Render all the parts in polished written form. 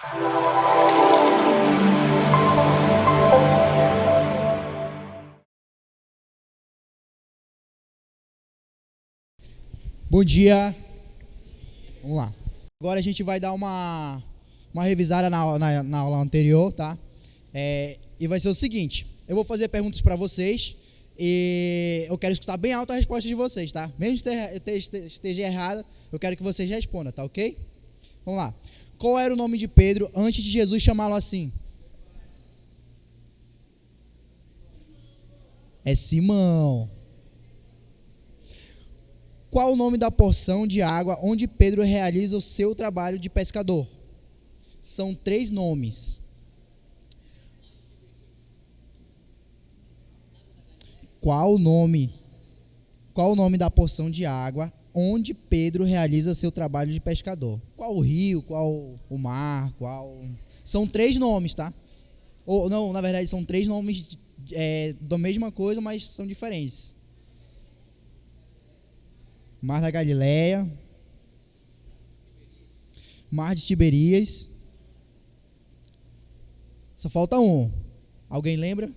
Bom dia. Vamos lá. Agora a gente vai dar uma revisada na aula anterior, tá? E vai ser o seguinte: eu vou fazer perguntas para vocês e eu quero escutar bem alto a resposta de vocês, tá? Mesmo que esteja errada, eu quero que vocês respondam, tá ok? Vamos lá. Qual era o nome de Pedro antes de Jesus chamá-lo assim? É Simão. Qual o nome da porção de água onde Pedro realiza o seu trabalho de pescador? São 3 nomes. Qual o nome da porção de água onde Pedro realiza seu trabalho de pescador? Qual o rio, qual o mar, São 3 nomes, tá? Ou não, na verdade são 3 nomes da mesma coisa, mas são diferentes. Mar da Galileia, Mar de Tiberíades. Só falta um. Alguém lembra?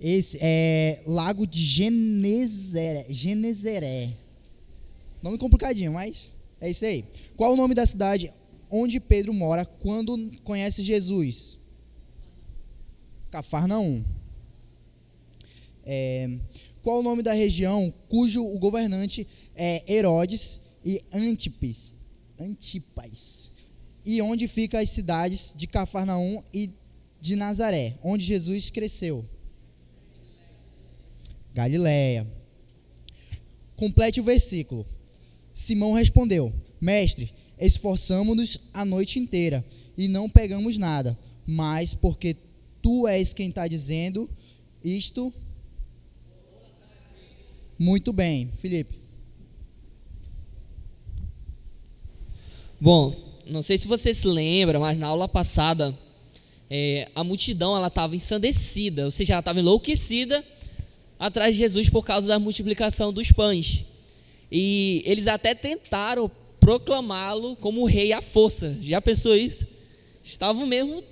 Esse é Lago de Genezaré. Nome complicadinho, mas é isso aí. Qual o nome da cidade onde Pedro mora quando conhece Jesus? Cafarnaum. Qual o nome da região cujo o governante é Herodes e Antipas? E onde ficam as cidades de Cafarnaum e de Nazaré, onde Jesus cresceu? Galileia. Complete o versículo. Simão respondeu: Mestre, esforçamo-nos a noite inteira e não pegamos nada, mas porque tu és quem está dizendo isto. Muito bem, Felipe. Bom, não sei se você se lembra, mas na aula passada a multidão ela estava ensandecida, ou seja, ela estava enlouquecida atrás de Jesus por causa da multiplicação dos pães. E eles até tentaram proclamá-lo como rei à força. Já pensou isso? Estavam mesmo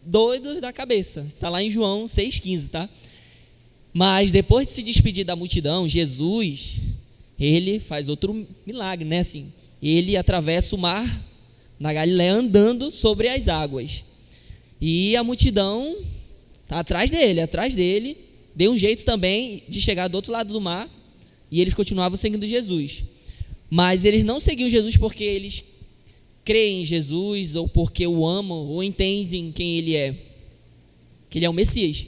doidos da cabeça. Está lá em João 6,15, tá? Mas depois de se despedir da multidão, Jesus, ele faz outro milagre, né? Assim, ele atravessa o mar na Galileia andando sobre as águas. E a multidão está atrás dele, deu um jeito também de chegar do outro lado do mar, e eles continuavam seguindo Jesus. Mas eles não seguiam Jesus porque eles creem em Jesus, ou porque o amam, ou entendem quem ele é, que ele é o Messias,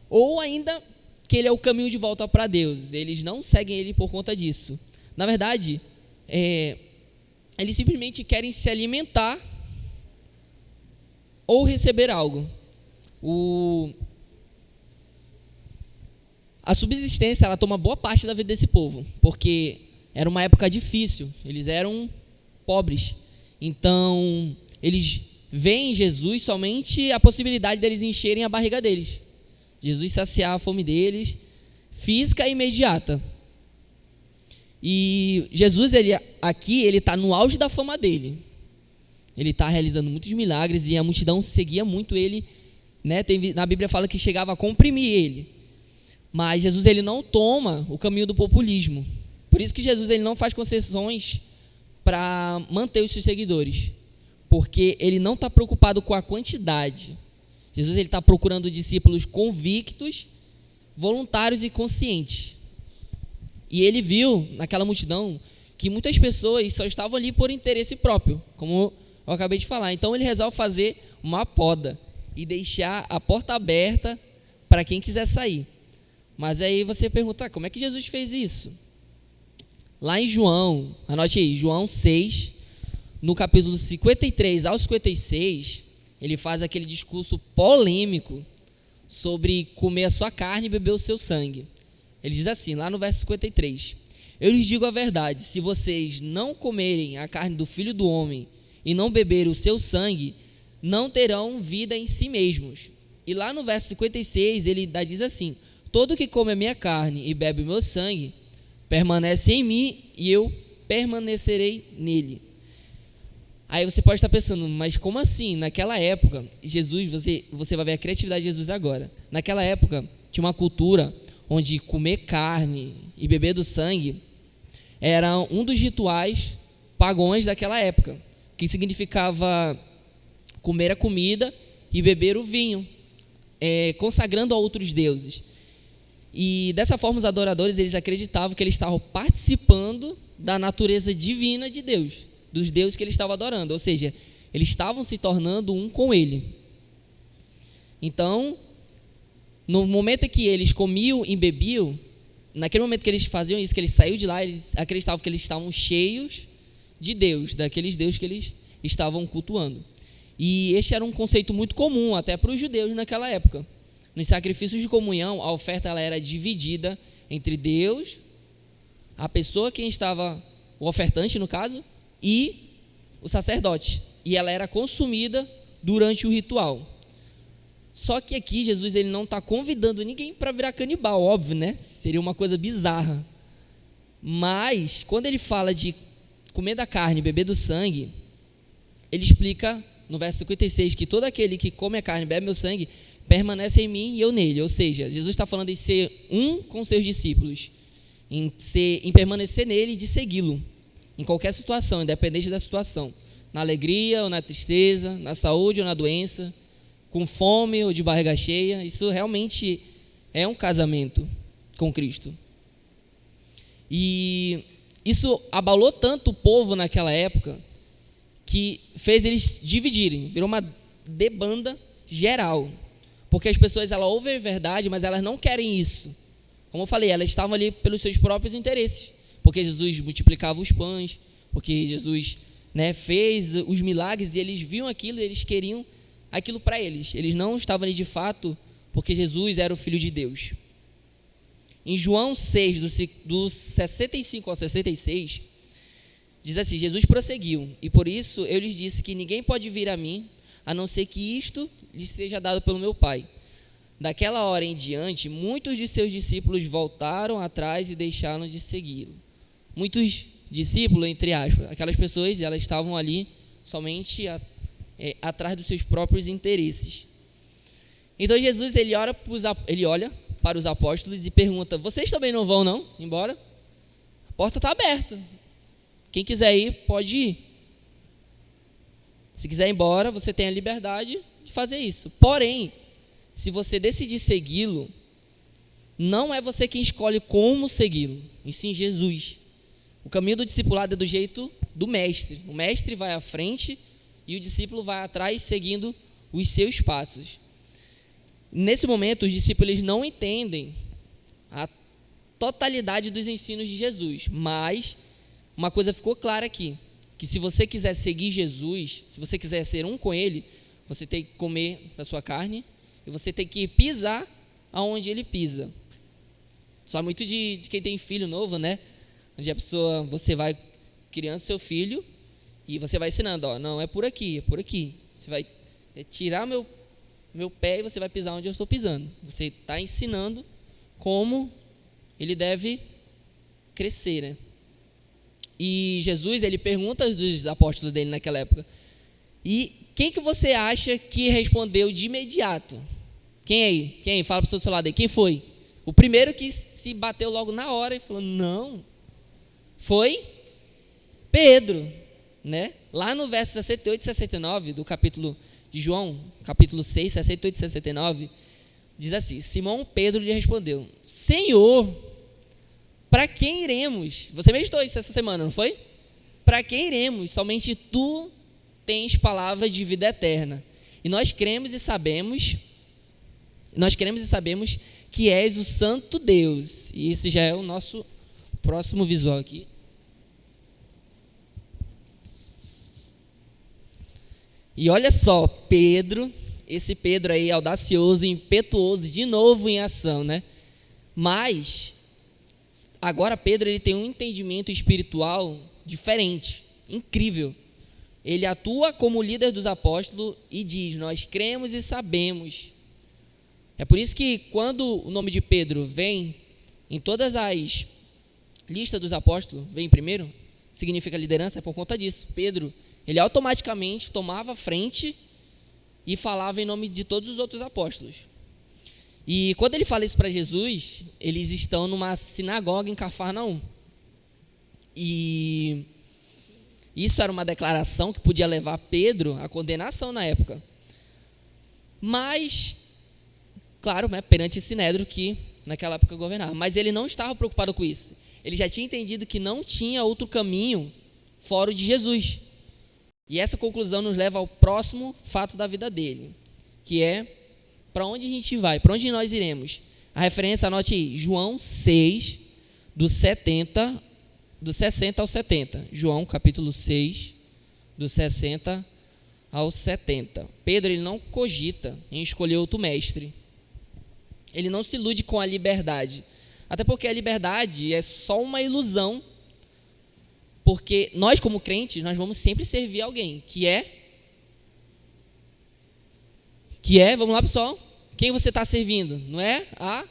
ou ainda que ele é o caminho de volta para Deus. Eles não seguem ele por conta disso. Na verdade, eles simplesmente querem se alimentar ou receber algo. A subsistência, ela toma boa parte da vida desse povo, porque era uma época difícil, eles eram pobres. Então, eles veem em Jesus somente a possibilidade deles encherem a barriga deles. Jesus saciar a fome deles, física e imediata. E Jesus, ele está no auge da fama dele. Ele está realizando muitos milagres e a multidão seguia muito ele, né? Na Bíblia fala que chegava a comprimir ele. Mas Jesus, ele não toma o caminho do populismo. Por isso que Jesus, ele não faz concessões para manter os seus seguidores, porque ele não está preocupado com a quantidade. Jesus, ele está procurando discípulos convictos, voluntários e conscientes. E ele viu naquela multidão que muitas pessoas só estavam ali por interesse próprio, como eu acabei de falar. Então ele resolve fazer uma poda e deixar a porta aberta para quem quiser sair. Mas aí você pergunta, como é que Jesus fez isso? Lá em João, anote aí, João 6, no capítulo 53 ao 56, ele faz aquele discurso polêmico sobre comer a sua carne e beber o seu sangue. Ele diz assim, lá no verso 53, eu lhes digo a verdade, se vocês não comerem a carne do Filho do Homem e não beberem o seu sangue, não terão vida em si mesmos. E lá no verso 56, ele diz assim, todo que come a minha carne e bebe o meu sangue, permanece em mim e eu permanecerei nele. Aí você pode estar pensando, mas como assim? Naquela época, Jesus, você vai ver a criatividade de Jesus agora. Naquela época, tinha uma cultura onde comer carne e beber do sangue era um dos rituais pagãos daquela época, que significava comer a comida e beber o vinho, consagrando a outros deuses. E dessa forma os adoradores, eles acreditavam que eles estavam participando da natureza divina de Deus, dos deuses que eles estavam adorando, ou seja, eles estavam se tornando um com ele. Então, no momento em que eles comiam e bebiam, naquele momento que eles faziam isso, que eles saíram de lá, eles acreditavam que eles estavam cheios de Deus, daqueles deuses que eles estavam cultuando. E este era um conceito muito comum até para os judeus naquela época. Nos sacrifícios de comunhão, a oferta ela era dividida entre Deus, a pessoa quem estava, o ofertante no caso, e o sacerdote. E ela era consumida durante o ritual. Só que aqui Jesus ele não está convidando ninguém para virar canibal, óbvio, né? Seria uma coisa bizarra. Mas, quando ele fala de comer da carne e beber do sangue, ele explica no verso 56 que todo aquele que come a carne e bebe meu sangue permanece em mim e eu nele. Ou seja, Jesus está falando em ser um com seus discípulos, em permanecer nele e de segui-lo, em qualquer situação, independente da situação, na alegria ou na tristeza, na saúde ou na doença, com fome ou de barriga cheia. Isso realmente é um casamento com Cristo. E isso abalou tanto o povo naquela época que fez eles dividirem, virou uma debanda geral. Porque as pessoas elas ouvem a verdade, mas elas não querem isso. Como eu falei, elas estavam ali pelos seus próprios interesses. Porque Jesus multiplicava os pães, porque Jesus, fez os milagres e eles viam aquilo e eles queriam aquilo para eles. Eles não estavam ali de fato porque Jesus era o Filho de Deus. Em João 6, do 65 ao 66, diz assim: Jesus prosseguiu, e por isso eu lhes disse que ninguém pode vir a mim, a não ser que isto lhes seja dado pelo meu Pai. Daquela hora em diante, muitos de seus discípulos voltaram atrás e deixaram de segui-lo. Muitos discípulos, entre aspas, aquelas pessoas, elas estavam ali somente atrás dos seus próprios interesses. Então Jesus ele olha para os apóstolos e pergunta: vocês também não vão não embora? A porta está aberta. Quem quiser ir, pode ir. Se quiser ir embora, você tem a liberdade de fazer isso. Porém, se você decidir segui-lo, não é você quem escolhe como segui-lo, e sim Jesus. O caminho do discipulado é do jeito do mestre. O mestre vai à frente e o discípulo vai atrás seguindo os seus passos. Nesse momento, os discípulos não entendem a totalidade dos ensinos de Jesus, mas uma coisa ficou clara aqui, que se você quiser seguir Jesus, se você quiser ser um com Ele, você tem que comer da sua carne e você tem que pisar aonde Ele pisa. Só muito de quem tem filho novo, né? Onde a pessoa, você vai criando seu filho e você vai ensinando, não, é por aqui, é por aqui. Você vai tirar meu pé e você vai pisar onde eu estou pisando. Você está ensinando como ele deve crescer, né? E Jesus, ele pergunta dos apóstolos dele naquela época: e quem que você acha que respondeu de imediato? Quem aí? Quem? Fala para o seu lado aí. Quem foi? O primeiro que se bateu logo na hora e falou: não. Foi Pedro, né? Lá no verso 68 e 69 do capítulo de João, capítulo 6, 68 e 69, diz assim: Simão Pedro lhe respondeu: Senhor, para quem iremos? Você meditou isso essa semana, não foi? Para quem iremos? Somente tu tens palavras de vida eterna. E nós cremos e sabemos que és o Santo Deus. E esse já é o nosso próximo visual aqui. E olha só, Pedro, esse Pedro aí audacioso, impetuoso, de novo em ação, né? Mas agora Pedro ele tem um entendimento espiritual diferente, incrível. Ele atua como líder dos apóstolos e diz: nós cremos e sabemos. É por isso que quando o nome de Pedro vem em todas as listas dos apóstolos, vem primeiro, significa liderança é por conta disso. Pedro, ele automaticamente tomava a frente e falava em nome de todos os outros apóstolos. E quando ele fala isso para Jesus, eles estão numa sinagoga em Cafarnaum. E isso era uma declaração que podia levar Pedro à condenação na época. Mas, claro, perante esse sinédrio que naquela época governava. Mas ele não estava preocupado com isso. Ele já tinha entendido que não tinha outro caminho fora o de Jesus. E essa conclusão nos leva ao próximo fato da vida dele, que é para onde a gente vai, para onde nós iremos. A referência, anote aí, João 6, do 60 ao 70. João, capítulo 6, do 60 ao 70. Pedro, ele não cogita em escolher outro mestre. Ele não se ilude com a liberdade. Até porque a liberdade é só uma ilusão. Porque nós, como crentes, nós vamos sempre servir alguém, que é, vamos lá pessoal, quem você está servindo? Não é a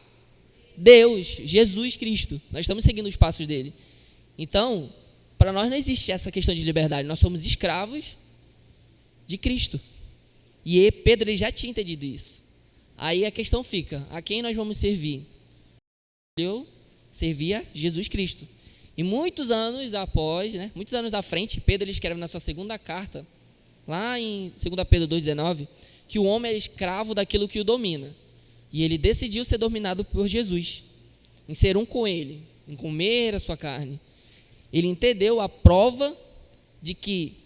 Deus, Jesus Cristo. Nós estamos seguindo os passos dele. Então, para nós não existe essa questão de liberdade, nós somos escravos de Cristo. E Pedro, ele já tinha entendido isso. Aí a questão fica, a quem nós vamos servir? Eu servia Jesus Cristo. E muitos anos após, muitos anos à frente, Pedro, ele escreve na sua segunda carta, lá em 2 Pedro 2,19, que o homem é escravo daquilo que o domina. E ele decidiu ser dominado por Jesus, em ser um com ele, em comer a sua carne. Ele entendeu a prova de que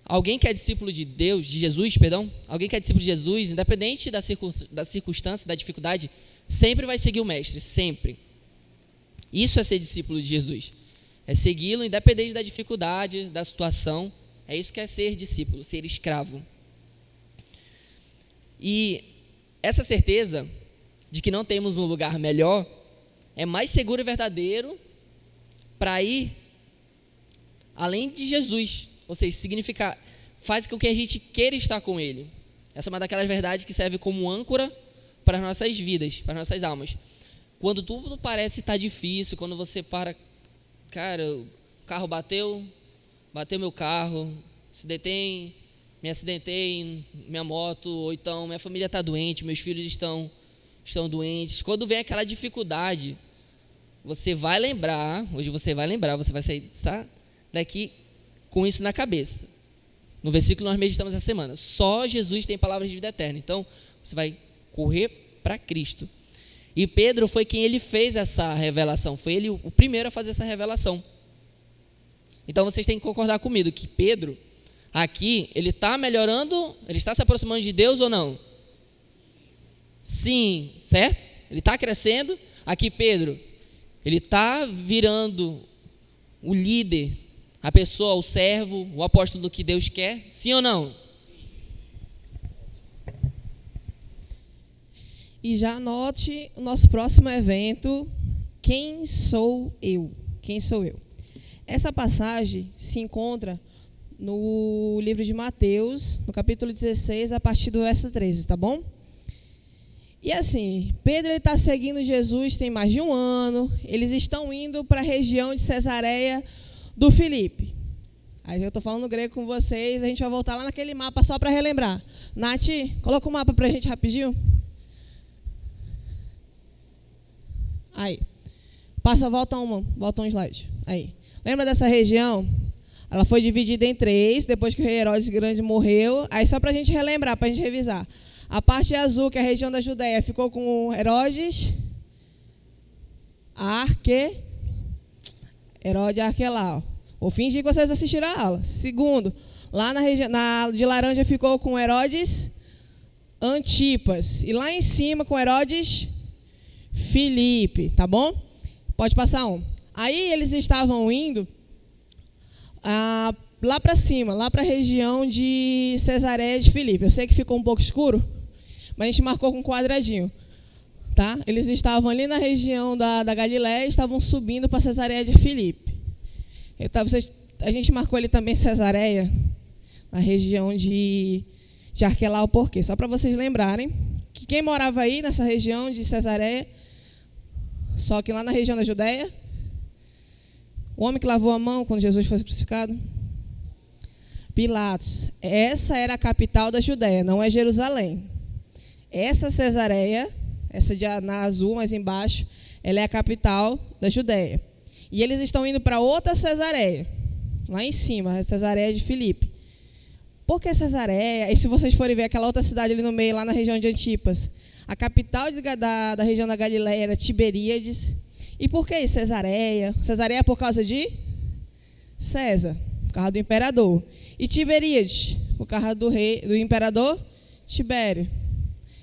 alguém que é discípulo de Deus, de Jesus, alguém que é discípulo de Jesus, independente da circunstância, da dificuldade, sempre vai seguir o mestre, sempre. Isso é ser discípulo de Jesus. É segui-lo independente da dificuldade, da situação. É isso que é ser discípulo, ser escravo. E essa certeza de que não temos um lugar melhor é mais seguro e verdadeiro para ir além de Jesus. Ou seja, significa, faz com que a gente queira estar com Ele. Essa é uma daquelas verdades que serve como âncora para as nossas vidas, para as nossas almas. Quando tudo parece estar difícil, quando você para, cara, o carro bateu meu carro, me acidentei, minha moto, ou então minha família está doente, meus filhos estão doentes. Quando vem aquela dificuldade, você vai lembrar, você vai sair daqui com isso na cabeça. No versículo que nós meditamos essa semana, só Jesus tem palavras de vida eterna. Então, você vai correr para Cristo. E Pedro foi quem ele fez essa revelação, foi ele o primeiro a fazer essa revelação. Então vocês têm que concordar comigo que Pedro, aqui, ele está melhorando, ele está se aproximando de Deus ou não? Sim, certo? Ele está crescendo. Aqui Pedro, ele está virando o líder, a pessoa, o servo, o apóstolo que Deus quer, sim ou não? E já anote o nosso próximo evento, Quem Sou Eu? Quem sou eu? Essa passagem se encontra no livro de Mateus, no capítulo 16, a partir do verso 13, tá bom? E assim, Pedro está seguindo Jesus tem mais de um ano, eles estão indo para a região de Cesareia do Filipe. Aí eu estou falando grego com vocês, a gente vai voltar lá naquele mapa só para relembrar. Nath, coloca o mapa para a gente rapidinho. Aí, volta um slide. Aí, lembra dessa região? Ela foi dividida em 3, depois que o rei Herodes Grande morreu. Aí só para a gente relembrar, para a gente revisar. A parte azul, que é a região da Judéia, ficou com Herodes Arquelau. Vou fingir que vocês assistiram a aula. Segundo, lá na região de laranja ficou com Herodes Antipas. E lá em cima com Herodes Filipe, tá bom? Pode passar um. Aí eles estavam indo lá para cima, lá para a região de Cesareia de Filipe. Eu sei que ficou um pouco escuro, mas a gente marcou com um quadradinho. Tá? Eles estavam ali na região da Galiléia e estavam subindo para Cesareia de Filipe. Então, a gente marcou ali também Cesareia, na região de Arquelau, por quê? Só para vocês lembrarem que quem morava aí nessa região de Cesareia, só que lá na região da Judéia, O homem que lavou a mão quando Jesus foi crucificado? Pilatos. Essa era a capital da Judéia, não é Jerusalém. Essa Cesareia, essa na azul mais embaixo, ela é a capital da Judéia. E eles estão indo para outra Cesareia, lá em cima, a Cesareia de Filipe. Por que Cesareia? E se vocês forem ver aquela outra cidade ali no meio, lá na região de Antipas, a capital da região da Galileia era Tiberíades. E por que Cesareia? Cesareia por causa de César, por causa do imperador. E Tiberíades, por causa do imperador Tibério.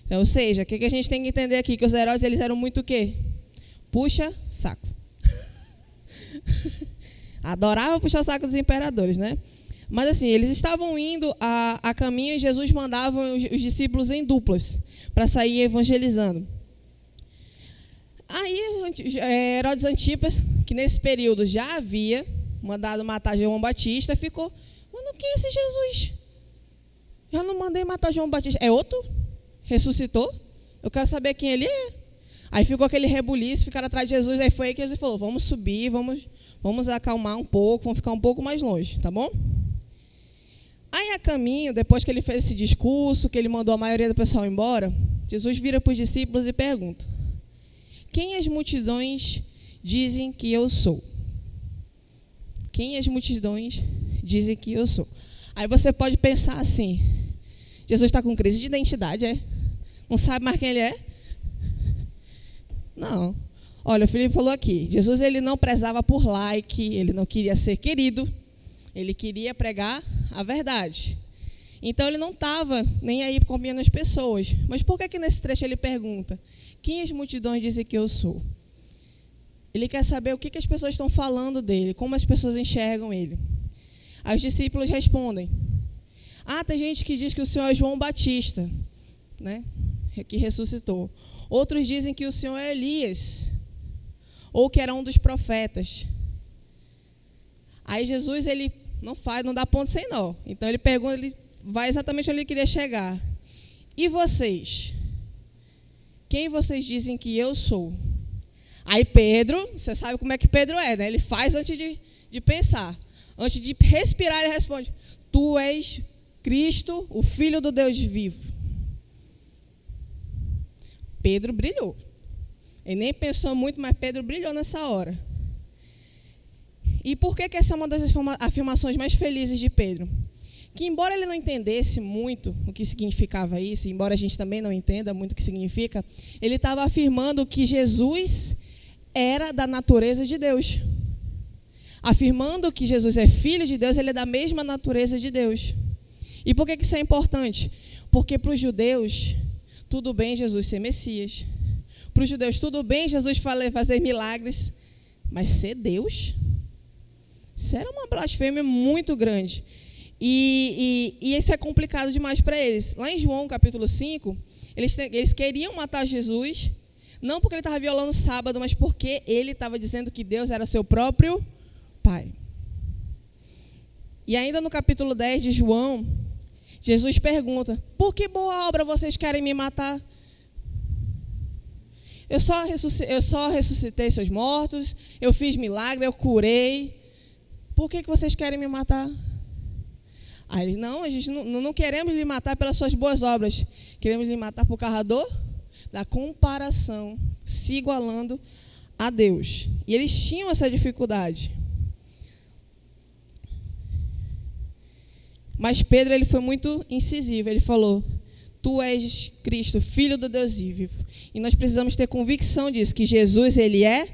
Então, ou seja, o que a gente tem que entender aqui? Que os Herodes, eles eram muito o quê? Puxa saco. Adoravam puxar o saco dos imperadores, né? Mas assim, eles estavam indo a caminho e Jesus mandava os discípulos em duplas para sair evangelizando. Aí Herodes Antipas, que nesse período já havia mandado matar João Batista, ficou: mano, quem é esse Jesus? Já não mandei matar João Batista. É outro? Ressuscitou? Eu quero saber quem ele é. Aí ficou aquele rebuliço, ficaram atrás de Jesus. Aí foi aí que Jesus falou: vamos subir, vamos acalmar um pouco, vamos ficar um pouco mais longe, tá bom? Aí a caminho, depois que ele fez esse discurso, que ele mandou a maioria do pessoal embora, Jesus vira para os discípulos e pergunta: quem as multidões dizem que eu sou? Quem as multidões dizem que eu sou? Aí você pode pensar assim: Jesus está com crise de identidade, é? Não sabe mais quem ele é? Não. Olha, o Felipe falou aqui, Jesus ele não prezava por like, ele não queria ser querido, ele queria pregar a verdade. Então ele não estava nem aí combinando as pessoas. Mas por que nesse trecho ele pergunta: quem as multidões dizem que eu sou? Ele quer saber o que as pessoas estão falando dele, como as pessoas enxergam ele. Aí os discípulos respondem: tem gente que diz que o Senhor é João Batista, né, que ressuscitou. Outros dizem que o Senhor é Elias, ou que era um dos profetas. Aí Jesus, ele não dá ponto sem nó. Então ele pergunta, ele vai exatamente onde ele queria chegar. E vocês? Quem vocês dizem que eu sou? Aí Pedro, você sabe como é que Pedro é, né? Ele faz antes de pensar. Antes de respirar, ele responde: tu és Cristo, o Filho do Deus vivo. Pedro brilhou. Ele nem pensou muito, mas Pedro brilhou nessa hora. E por que essa é uma das afirmações mais felizes de Pedro? Que embora ele não entendesse muito o que significava isso, embora a gente também não entenda muito o que significa, ele estava afirmando que Jesus era da natureza de Deus. Afirmando que Jesus é filho de Deus, ele é da mesma natureza de Deus. E por que isso é importante? Porque para os judeus, tudo bem Jesus ser Messias. Para os judeus, tudo bem Jesus fazer milagres. Mas ser Deus? Isso era uma blasfêmia muito grande. E isso é complicado demais para eles. Lá em João, capítulo 5, eles queriam matar Jesus, não porque ele estava violando o sábado, mas porque ele estava dizendo que Deus era seu próprio Pai. E ainda no capítulo 10 de João, Jesus pergunta: por que boa obra vocês querem me matar? Eu só ressuscitei seus mortos, eu fiz milagre, eu curei. Por que vocês querem me matar? Aí ele: não, a gente não queremos lhe matar pelas suas boas obras. Queremos lhe matar por causa da comparação, se igualando a Deus. E eles tinham essa dificuldade. Mas Pedro, ele foi muito incisivo. Ele falou: tu és Cristo, Filho do Deus vivo. E nós precisamos ter convicção disso, que Jesus, ele é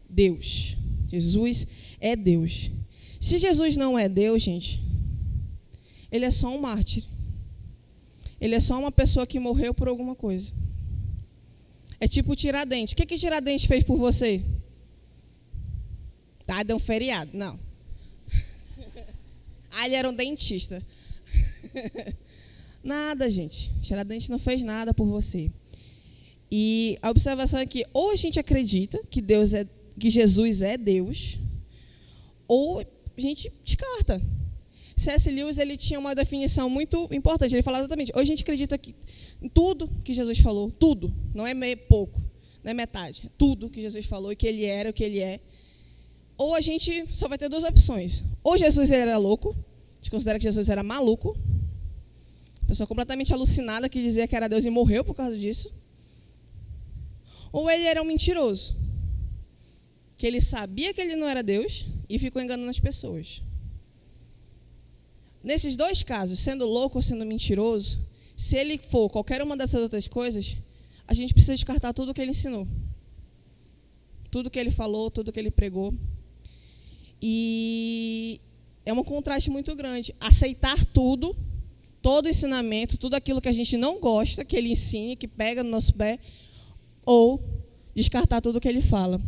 Deus. Jesus é Deus. Se Jesus não é Deus, gente, ele é só um mártir. Ele é só uma pessoa que morreu por alguma coisa. É tipo Tiradentes. O que Tiradentes fez por você? Deu um feriado. Não. Ele era um dentista. Nada, gente. Tiradentes não fez nada por você. E a observação é que ou a gente acredita que Jesus é Deus, ou a gente descarta. C.S. Lewis, ele tinha uma definição muito importante. Ele falava exatamente: hoje a gente acredita em tudo que Jesus falou, tudo, não é pouco, não é metade, é tudo que Jesus falou e que ele era o que ele é. ou a gente só vai ter duas opções. Ou Jesus ele era louco, a gente considera que Jesus era maluco, pessoa completamente alucinada que dizia que era Deus e morreu por causa disso. Ou ele era um mentiroso, que ele sabia que ele não era Deus e ficou enganando as pessoas. Nesses dois casos, sendo louco ou sendo mentiroso, se ele for qualquer uma dessas outras coisas, a gente precisa descartar tudo que ele ensinou. Tudo que ele falou, tudo que ele pregou. E é um contraste muito grande. Aceitar tudo, todo ensinamento, tudo aquilo que a gente não gosta, que ele ensine, que pega no nosso pé, ou descartar tudo que ele fala.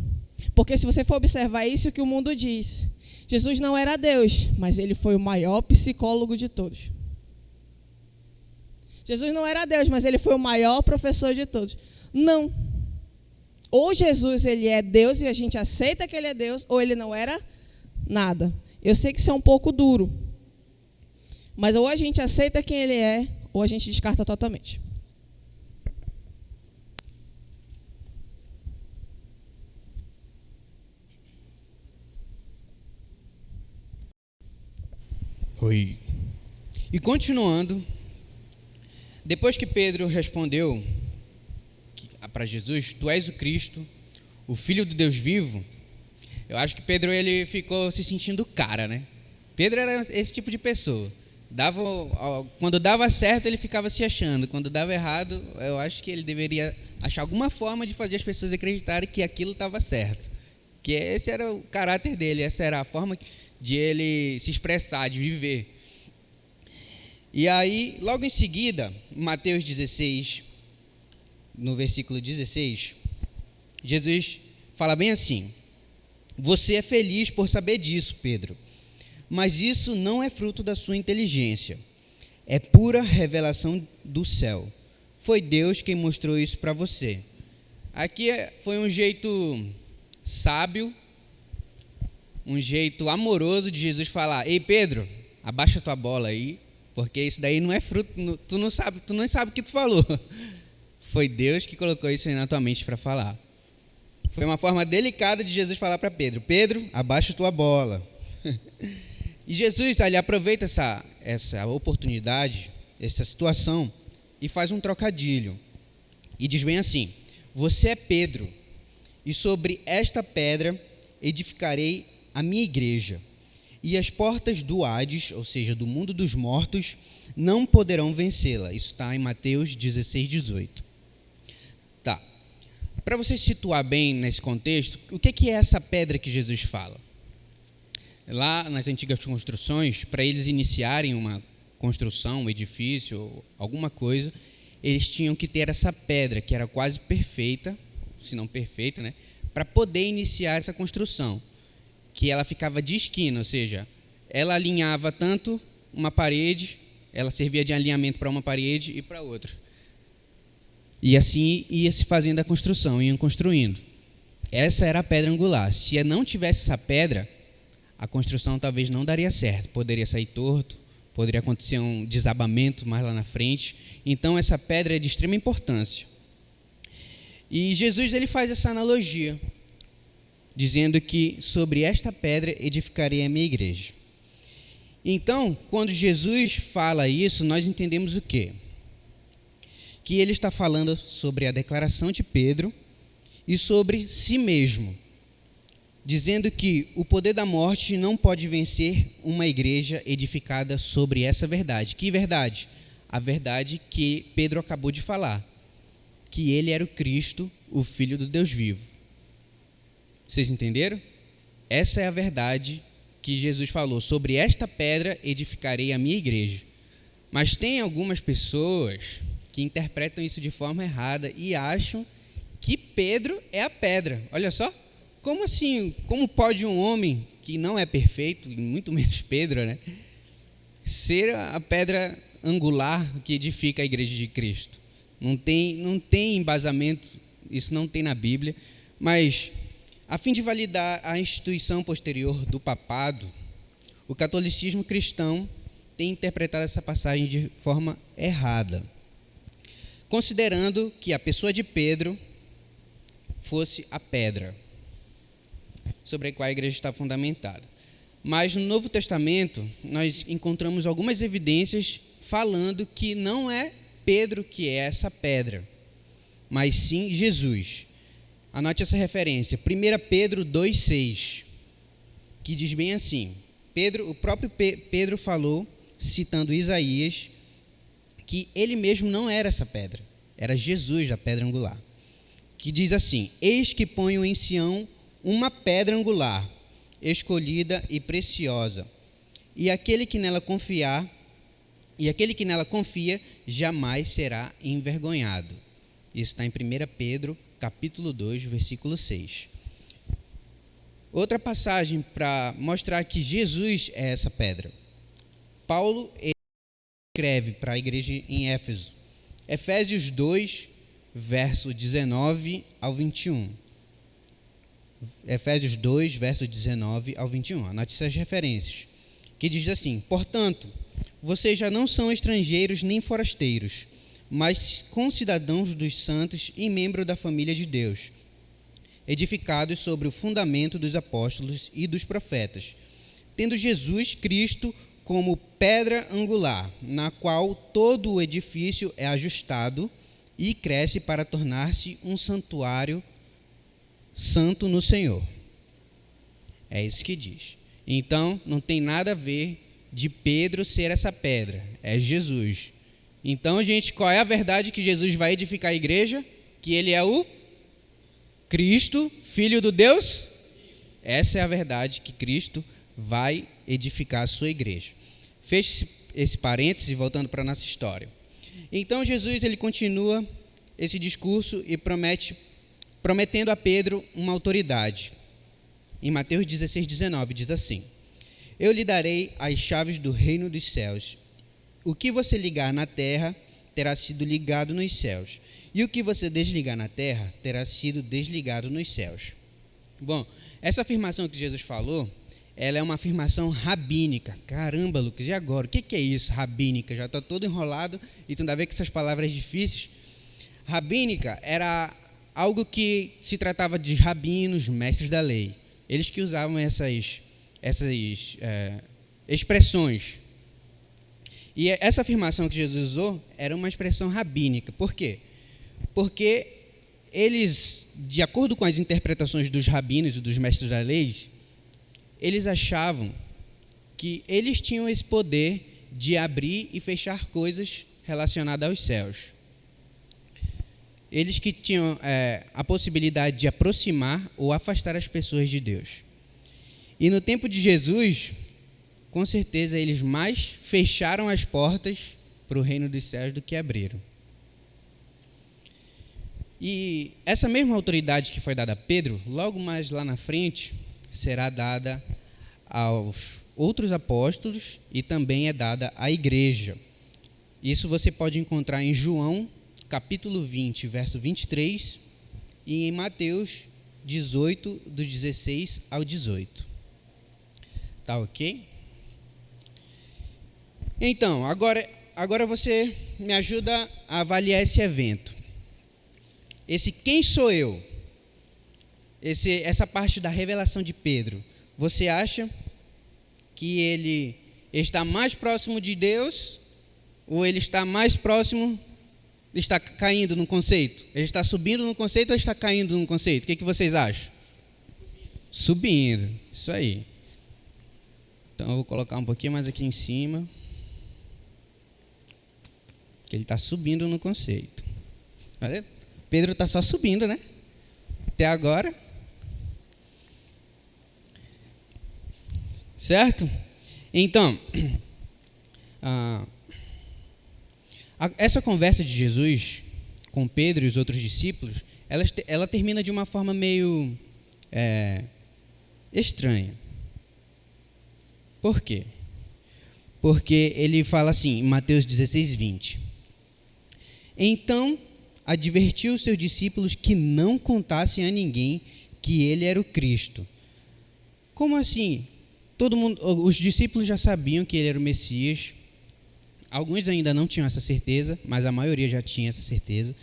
Porque se você for observar isso que o mundo diz, Jesus não era Deus, mas ele foi o maior psicólogo de todos. Jesus não era Deus, mas ele foi o maior professor de todos. Não. Ou Jesus ele é Deus e a gente aceita que ele é Deus, ou ele não era nada. Eu sei que isso é um pouco duro, mas ou a gente aceita quem ele é, ou a gente descarta totalmente. Oi. E continuando, depois que Pedro respondeu para Jesus, tu és o Cristo, o Filho do Deus vivo, eu acho que Pedro ele ficou se sentindo cara, né? Pedro era esse tipo de pessoa. Quando dava certo, ele ficava se achando. Quando dava errado, eu acho que ele deveria achar alguma forma de fazer as pessoas acreditarem que aquilo estava certo. Que esse era o caráter dele, essa era a forma de ele se expressar, de viver. E aí, logo em seguida, Mateus 16, no versículo 16, Jesus fala bem assim: você é feliz por saber disso, Pedro, mas isso não é fruto da sua inteligência, é pura revelação do céu. Foi Deus quem mostrou isso para você. Aqui foi um jeito sábio, um jeito amoroso de Jesus falar: ei Pedro, abaixa tua bola aí, porque isso daí não é fruto, tu não sabe o que tu falou. Foi Deus que colocou isso aí na tua mente para falar. Foi uma forma delicada de Jesus falar para Pedro: Pedro, abaixa tua bola. E Jesus ele aproveita essa oportunidade, essa situação, e faz um trocadilho. E diz bem assim: você é Pedro, e sobre esta pedra edificarei a minha igreja, e as portas do Hades, ou seja, do mundo dos mortos, não poderão vencê-la. Isso está em Mateus 16, 18. Tá. Para você se situar bem nesse contexto, o que é essa pedra que Jesus fala? Lá nas antigas construções, para eles iniciarem uma construção, um edifício, alguma coisa, eles tinham que ter essa pedra, que era quase perfeita, se não perfeita, né, para poder iniciar essa construção, que ela ficava de esquina, ou seja, ela alinhava tanto uma parede, ela servia de alinhamento para uma parede e para outra. E assim ia se fazendo a construção, iam construindo. Essa era a pedra angular. Se não tivesse essa pedra, a construção talvez não daria certo, poderia sair torto, poderia acontecer um desabamento mais lá na frente. Então essa pedra é de extrema importância. E Jesus ele faz essa analogia, dizendo que sobre esta pedra edificarei a minha igreja. Então, quando Jesus fala isso, nós entendemos o quê? Que ele está falando sobre a declaração de Pedro e sobre si mesmo, dizendo que o poder da morte não pode vencer uma igreja edificada sobre essa verdade. Que verdade? A verdade que Pedro acabou de falar, que ele era o Cristo, o Filho do Deus vivo. Vocês entenderam? Essa é a verdade que Jesus falou: sobre esta pedra edificarei a minha igreja. Mas tem algumas pessoas que interpretam isso de forma errada e acham que Pedro é a pedra. Olha só, como assim? Como pode um homem que não é perfeito, e muito menos Pedro, né, ser a pedra angular que edifica a igreja de Cristo? Não tem embasamento, isso não tem na Bíblia, mas a fim de validar a instituição posterior do papado, o catolicismo cristão tem interpretado essa passagem de forma errada, considerando que a pessoa de Pedro fosse a pedra. sobre a qual a igreja está fundamentada. Mas no Novo Testamento, nós encontramos algumas evidências falando que não é Pedro que é essa pedra, mas sim Jesus. Anote essa referência, 1 Pedro 2,6, que diz bem assim, o próprio Pedro falou, citando Isaías, que ele mesmo não era essa pedra, era Jesus, a pedra angular, que diz assim, eis que ponho em Sião uma pedra angular, escolhida e preciosa, e aquele que nela confia jamais será envergonhado. Isso está em 1 Pedro, capítulo 2, versículo 6. Outra passagem para mostrar que Jesus é essa pedra. Paulo escreve para a igreja em Éfeso, Efésios 2, verso 19 ao 21. Efésios 2, verso 19 ao 21. Anote essas referências. Que diz assim, portanto, vocês já não são estrangeiros nem forasteiros, mas concidadãos dos santos e membros da família de Deus, edificados sobre o fundamento dos apóstolos e dos profetas, tendo Jesus Cristo como pedra angular, na qual todo o edifício é ajustado e cresce para tornar-se um santuário santo no Senhor. É isso que diz. Então, não tem nada a ver de Pedro ser essa pedra, é Jesus. Então, gente, qual é a verdade que Jesus vai edificar a igreja? Que ele é o Cristo, Filho do Deus? Essa é a verdade que Cristo vai edificar a sua igreja. Feche esse parêntese, voltando para a nossa história. Então, Jesus ele continua esse discurso e prometendo a Pedro uma autoridade. Em Mateus 16, 19, diz assim, eu lhe darei as chaves do reino dos céus. O que você ligar na terra terá sido ligado nos céus, e o que você desligar na terra terá sido desligado nos céus. Bom, essa afirmação que Jesus falou, ela é uma afirmação rabínica. Caramba, Lucas, e agora? O que é isso, rabínica? Já estou todo enrolado e tu ainda vê com essas palavras difíceis. Rabínica era algo que se tratava de rabinos, mestres da lei. Eles que usavam essas expressões. E essa afirmação que Jesus usou era uma expressão rabínica. Por quê? Porque eles, de acordo com as interpretações dos rabinos e dos mestres da lei, eles achavam que eles tinham esse poder de abrir e fechar coisas relacionadas aos céus. Eles que tinham a possibilidade de aproximar ou afastar as pessoas de Deus. E no tempo de Jesus, com certeza eles mais fecharam as portas para o reino dos céus do que abriram. E essa mesma autoridade que foi dada a Pedro, logo mais lá na frente, será dada aos outros apóstolos e também é dada à igreja. Isso você pode encontrar em João, capítulo 20, verso 23, e em Mateus 18, do 16 ao 18. Tá ok? Então, agora você me ajuda a avaliar esse evento. Esse quem sou eu? Essa parte da revelação de Pedro. Você acha que ele está mais próximo de Deus ou ele está mais próximo, está caindo no conceito? Ele está subindo no conceito ou está caindo no conceito? O que vocês acham? Subindo. Isso aí. Então eu vou colocar um pouquinho mais aqui em cima. Que ele está subindo no conceito. Pedro está só subindo, né? Até agora. Certo? Então, essa conversa de Jesus com Pedro e os outros discípulos, ela termina de uma forma meio estranha. Por quê? Porque ele fala assim, em Mateus 16, 20. Então, advertiu os seus discípulos que não contassem a ninguém que ele era o Cristo. Como assim? Os discípulos já sabiam que ele era o Messias. Alguns ainda não tinham essa certeza, mas a maioria já tinha essa certeza.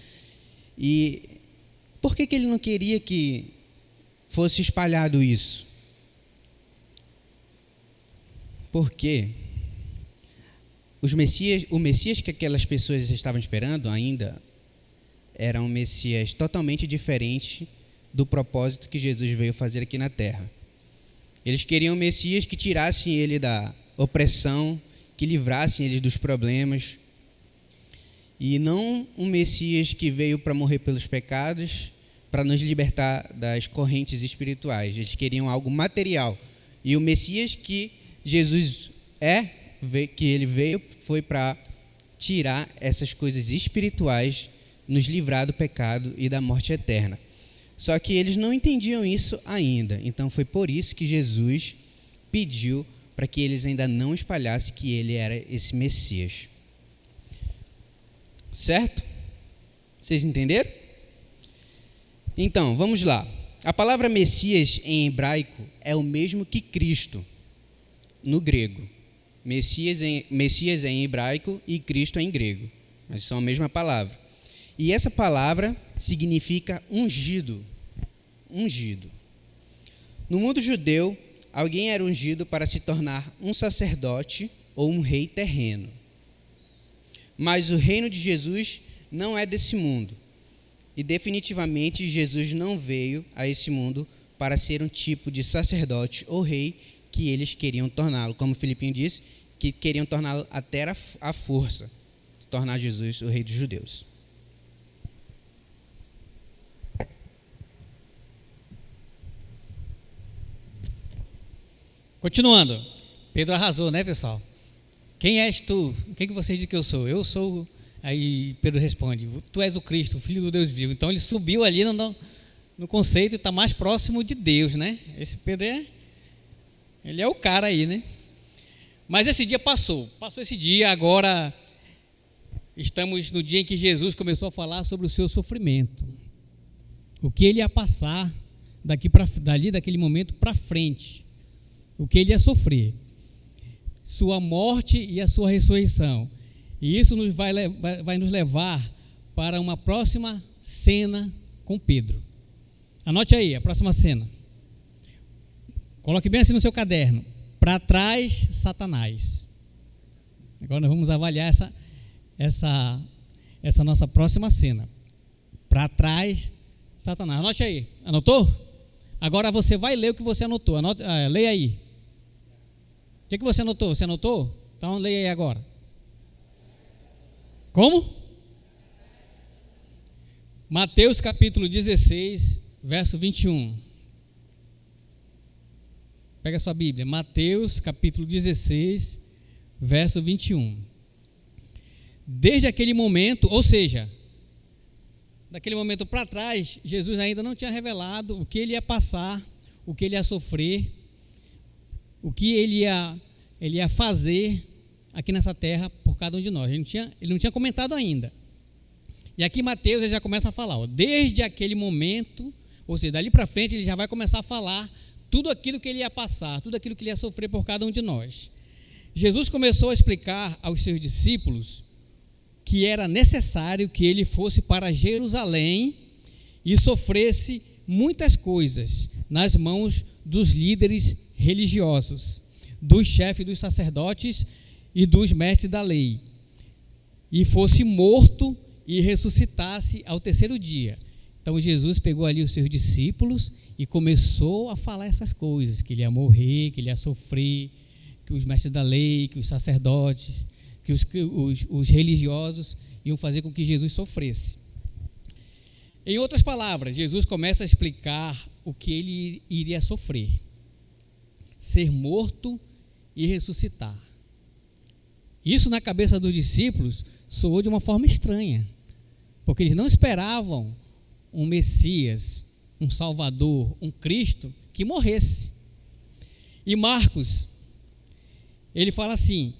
E por que ele não queria que fosse espalhado isso? Porque o Messias que aquelas pessoas estavam esperando ainda era um Messias totalmente diferente do propósito que Jesus veio fazer aqui na terra. Eles queriam um Messias que tirasse ele da opressão, que livrasse ele dos problemas, e não um Messias que veio para morrer pelos pecados, para nos libertar das correntes espirituais. Eles queriam algo material. E o Messias que Jesus que ele veio, foi para tirar essas coisas espirituais, nos livrar do pecado e da morte eterna. Só que eles não entendiam isso ainda. Então foi por isso que Jesus pediu para que eles ainda não espalhassem que ele era esse Messias. Certo? Vocês entenderam? Então, vamos lá. A palavra Messias em hebraico é o mesmo que Cristo no grego. Messias é em hebraico e Cristo é em grego, mas são a mesma palavra. E essa palavra significa ungido. Ungido. No mundo judeu, alguém era ungido para se tornar um sacerdote ou um rei terreno. Mas o reino de Jesus não é desse mundo. E definitivamente Jesus não veio a esse mundo para ser um tipo de sacerdote ou rei que eles queriam torná-lo. Como o Filipinho disse, que queriam torná-lo até a força, tornar Jesus o rei dos judeus. Continuando, Pedro arrasou, né, pessoal? Quem és tu? O que você diz que eu sou? Eu sou. Aí Pedro responde: tu és o Cristo, o Filho do Deus vivo. Então ele subiu ali no conceito e está mais próximo de Deus, né? Esse Pedro ele é o cara aí, né? Mas esse dia passou esse dia. Agora estamos no dia em que Jesus começou a falar sobre o seu sofrimento, o que ele ia passar daquele momento para frente, o que ele ia sofrer, sua morte e a sua ressurreição. E isso vai nos levar para uma próxima cena com Pedro. Anote aí a próxima cena. Coloque bem assim no seu caderno. Para trás, Satanás. Agora nós vamos avaliar essa nossa próxima cena. Para trás, Satanás. Anote aí. Anotou? Agora você vai ler o que você anotou. Leia aí. O que você anotou? Você anotou? Então leia aí agora. Como? Mateus capítulo 16, verso 21. Pega a sua Bíblia. Mateus capítulo 16, verso 21. Desde aquele momento, ou seja, daquele momento para trás, Jesus ainda não tinha revelado o que ele ia passar, o que ele ia sofrer, o que ele ia fazer aqui nessa terra por cada um de nós. Ele não tinha comentado ainda. E aqui Mateus ele já começa a falar, desde aquele momento, ou seja, dali para frente ele já vai começar a falar tudo aquilo que ele ia passar, tudo aquilo que ele ia sofrer por cada um de nós. Jesus começou a explicar aos seus discípulos que era necessário que ele fosse para Jerusalém e sofresse muitas coisas nas mãos dos líderes religiosos, dos chefes dos sacerdotes e dos mestres da lei, e fosse morto e ressuscitasse ao terceiro dia. Então Jesus pegou ali os seus discípulos e começou a falar essas coisas, que ele ia morrer, que ele ia sofrer, que os mestres da lei, que os sacerdotes, que os religiosos iam fazer com que Jesus sofresse. Em outras palavras, Jesus começa a explicar o que ele iria sofrer: ser morto e ressuscitar. Isso na cabeça dos discípulos soou de uma forma estranha, porque eles não esperavam um Messias, um Salvador, um Cristo que morresse. E Marcos, ele fala assim,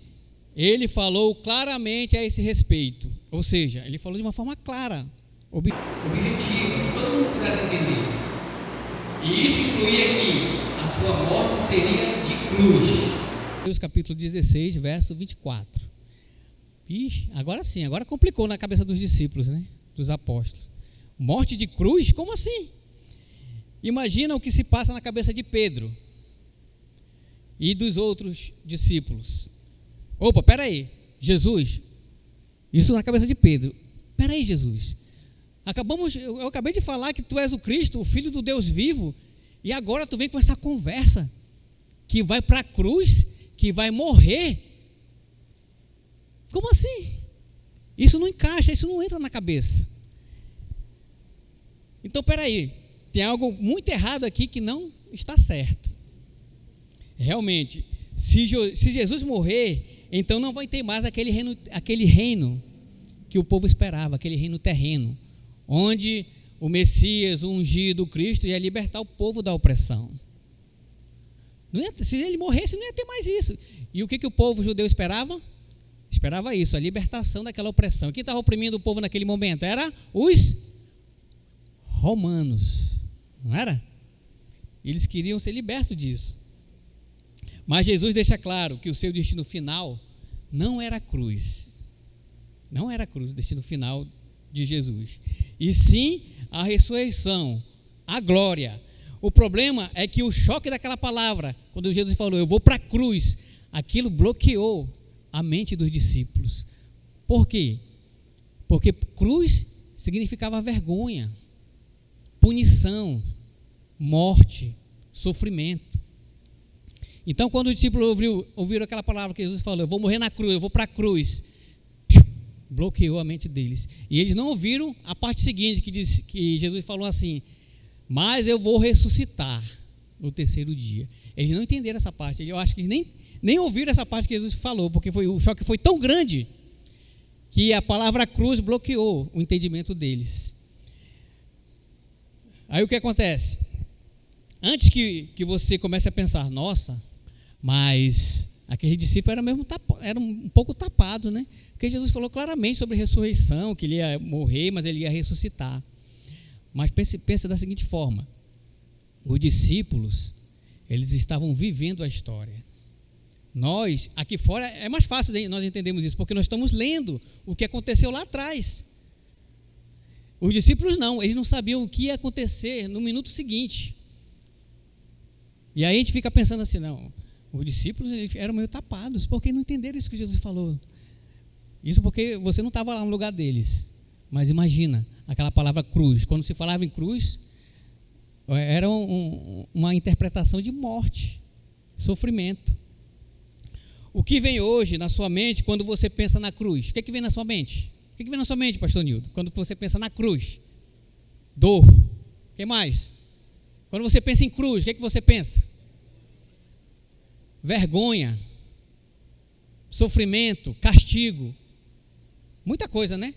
ele falou claramente a esse respeito, ou seja, ele falou de uma forma clara, objetiva, que todo mundo pudesse entender. E isso incluía que a sua morte seria de cruz. Mateus capítulo 16, verso 24. Ixi, agora sim, agora complicou na cabeça dos discípulos, né? Dos apóstolos. Morte de cruz? Como assim? Imagina o que se passa na cabeça de Pedro. e dos outros discípulos. Opa, peraí, Jesus, isso na cabeça de Pedro. Peraí, Jesus, eu acabei de falar que tu és o Cristo, o Filho do Deus vivo, e agora tu vem com essa conversa que vai para a cruz, que vai morrer. Como assim? Isso não encaixa, isso não entra na cabeça. Então, peraí, tem algo muito errado aqui que não está certo. Realmente, se Jesus morrer, então não vai ter mais aquele reino que o povo esperava, aquele reino terreno, onde o Messias, o ungido, o Cristo, ia libertar o povo da opressão. Se ele morresse, não ia ter mais isso. E o que o povo judeu esperava? Esperava isso, a libertação daquela opressão. Quem estava oprimindo o povo naquele momento? Era os romanos, não era? Eles queriam ser libertos disso. Mas Jesus deixa claro que o seu destino final não era a cruz. Não era a cruz, o destino final de Jesus. E sim a ressurreição, a glória. O problema é que o choque daquela palavra, quando Jesus falou, eu vou para a cruz, aquilo bloqueou a mente dos discípulos. Por quê? Porque cruz significava vergonha, punição, morte, sofrimento. Então, quando os discípulos ouviram aquela palavra que Jesus falou, eu vou morrer na cruz, eu vou para a cruz, bloqueou a mente deles. E eles não ouviram a parte seguinte, que Jesus falou assim, mas eu vou ressuscitar no terceiro dia. Eles não entenderam essa parte. Eu acho que nem ouviram essa parte que Jesus falou, porque o choque foi tão grande que a palavra cruz bloqueou o entendimento deles. Aí o que acontece? Antes que você comece a pensar, nossa, mas aquele discípulo era um pouco tapado, né? Porque Jesus falou claramente sobre ressurreição, que ele ia morrer, mas ele ia ressuscitar. Mas pense da seguinte forma, os discípulos, eles estavam vivendo a história. Nós, aqui fora, é mais fácil nós entendermos isso, porque nós estamos lendo o que aconteceu lá atrás. Os discípulos não, eles não sabiam o que ia acontecer no minuto seguinte. E aí a gente fica pensando assim, não, os discípulos eles eram meio tapados, porque não entenderam isso que Jesus falou. Isso porque você não estava lá no lugar deles. Mas imagina, aquela palavra cruz, quando se falava em cruz, era uma interpretação de morte, sofrimento. O que vem hoje na sua mente quando você pensa na cruz? O que vem na sua mente? O que vem na sua mente, pastor Nildo? Quando você pensa na cruz? Dor. O que mais? Quando você pensa em cruz, o que você pensa? Vergonha, sofrimento, castigo. Muita coisa, né?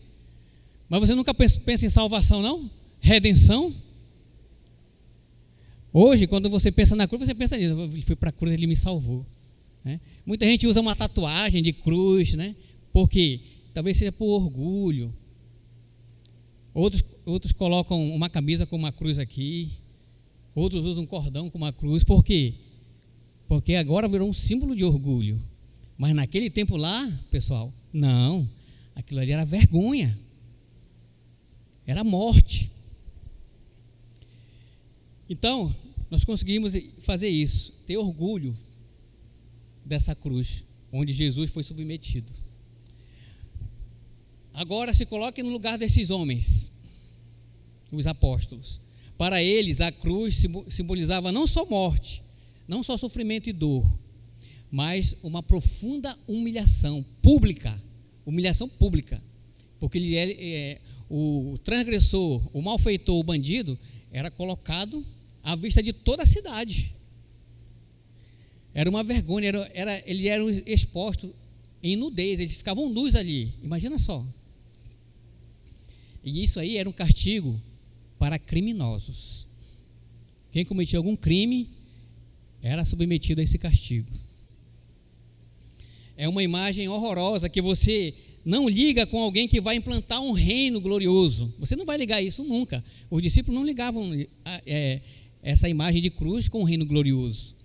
Mas você nunca pensa em salvação, não? Redenção? Hoje, quando você pensa na cruz, você pensa nisso. Ele foi para a cruz, ele me salvou. Né? Muita gente usa uma tatuagem de cruz, né? Porque talvez seja por orgulho. Outros colocam uma camisa com uma cruz aqui. Outros usam um cordão com uma cruz. Por quê? Porque agora virou um símbolo de orgulho. Mas naquele tempo lá, pessoal, não. Aquilo ali era vergonha. Era morte. Então, nós conseguimos fazer isso, ter orgulho dessa cruz, onde Jesus foi submetido. Agora se coloque no lugar desses homens, os apóstolos. Para eles, a cruz simbolizava não só morte, não só sofrimento e dor, mas uma profunda humilhação pública, porque o transgressor, o malfeitor, o bandido, era colocado à vista de toda a cidade. Era uma vergonha, eles eram expostos em nudez, eles ficavam nus ali, imagina só. E isso aí era um castigo para criminosos. Quem cometia algum crime era submetido a esse castigo. É uma imagem horrorosa que você não liga com alguém que vai implantar um reino glorioso. Você não vai ligar isso nunca. Os discípulos não ligavam essa imagem de cruz com o reino glorioso.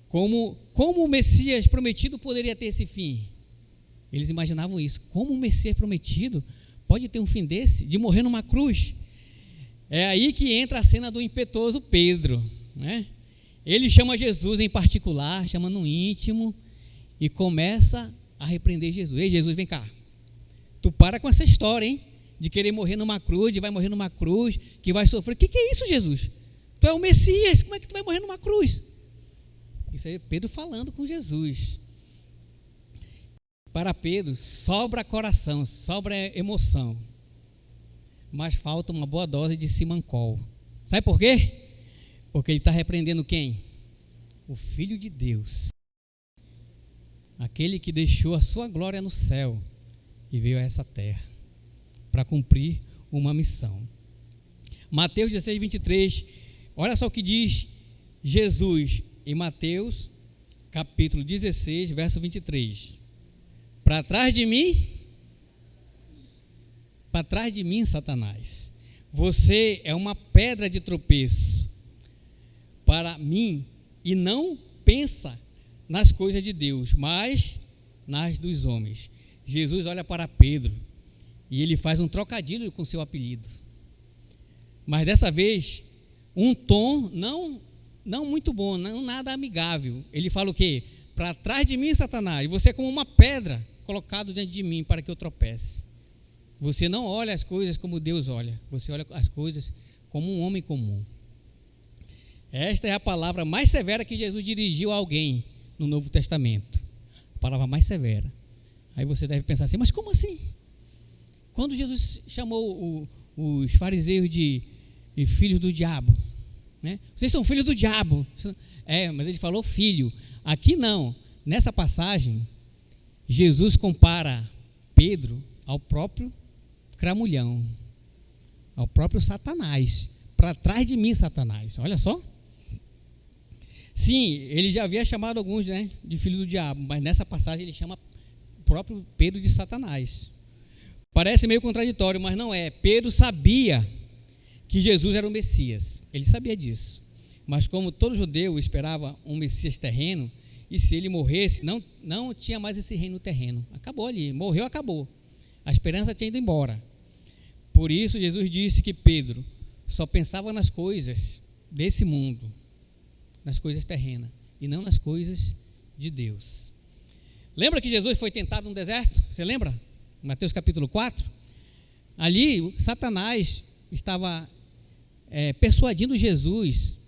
Como o Messias prometido poderia ter esse fim? Eles imaginavam isso. Como o Messias prometido pode ter um fim desse, de morrer numa cruz? É aí que entra a cena do impetuoso Pedro, né? Ele chama Jesus em particular, chama no íntimo e começa a repreender Jesus. Ei, Jesus, vem cá. Tu para com essa história, hein? De querer morrer numa cruz, de vai morrer numa cruz, que vai sofrer. O que é isso, Jesus? Tu é o Messias, como é que tu vai morrer numa cruz? Isso aí é Pedro falando com Jesus. Para Pedro, sobra coração, sobra emoção, mas falta uma boa dose de simancol. Sabe por quê? Porque ele está repreendendo quem? O Filho de Deus. Aquele que deixou a sua glória no céu e veio a essa terra para cumprir uma missão. Mateus 16, 23, olha só o que diz Jesus em Mateus capítulo 16, verso 23. Para trás de mim, Satanás, você é uma pedra de tropeço para mim e não pensa nas coisas de Deus, mas nas dos homens. Jesus olha para Pedro e ele faz um trocadilho com seu apelido, mas dessa vez um tom não muito bom, não nada amigável. Ele fala o quê? Para trás de mim, Satanás, você é como uma pedra colocado diante de mim para que eu tropece. Você não olha as coisas como Deus olha, você olha as coisas como um homem comum. Esta é a palavra mais severa que Jesus dirigiu a alguém no Novo Testamento, a palavra mais severa. Aí você deve pensar assim, mas como assim? Quando Jesus chamou os fariseus de filhos do diabo, né? Vocês são filhos do diabo. Mas ele falou filho. Aqui não, nessa passagem Jesus compara Pedro ao próprio cramulhão, ao próprio Satanás. Para trás de mim, Satanás. Olha só. Sim, ele já havia chamado alguns, né, de filho do diabo, mas nessa passagem ele chama o próprio Pedro de Satanás. Parece meio contraditório, mas não é. Pedro sabia que Jesus era o Messias. Ele sabia disso. Mas como todo judeu esperava um Messias terreno, e se ele morresse, não tinha mais esse reino terreno. Acabou ali, morreu, acabou. A esperança tinha ido embora. Por isso Jesus disse que Pedro só pensava nas coisas desse mundo, nas coisas terrenas, e não nas coisas de Deus. Lembra que Jesus foi tentado no deserto? Você lembra? Mateus capítulo 4. Ali Satanás estava persuadindo Jesus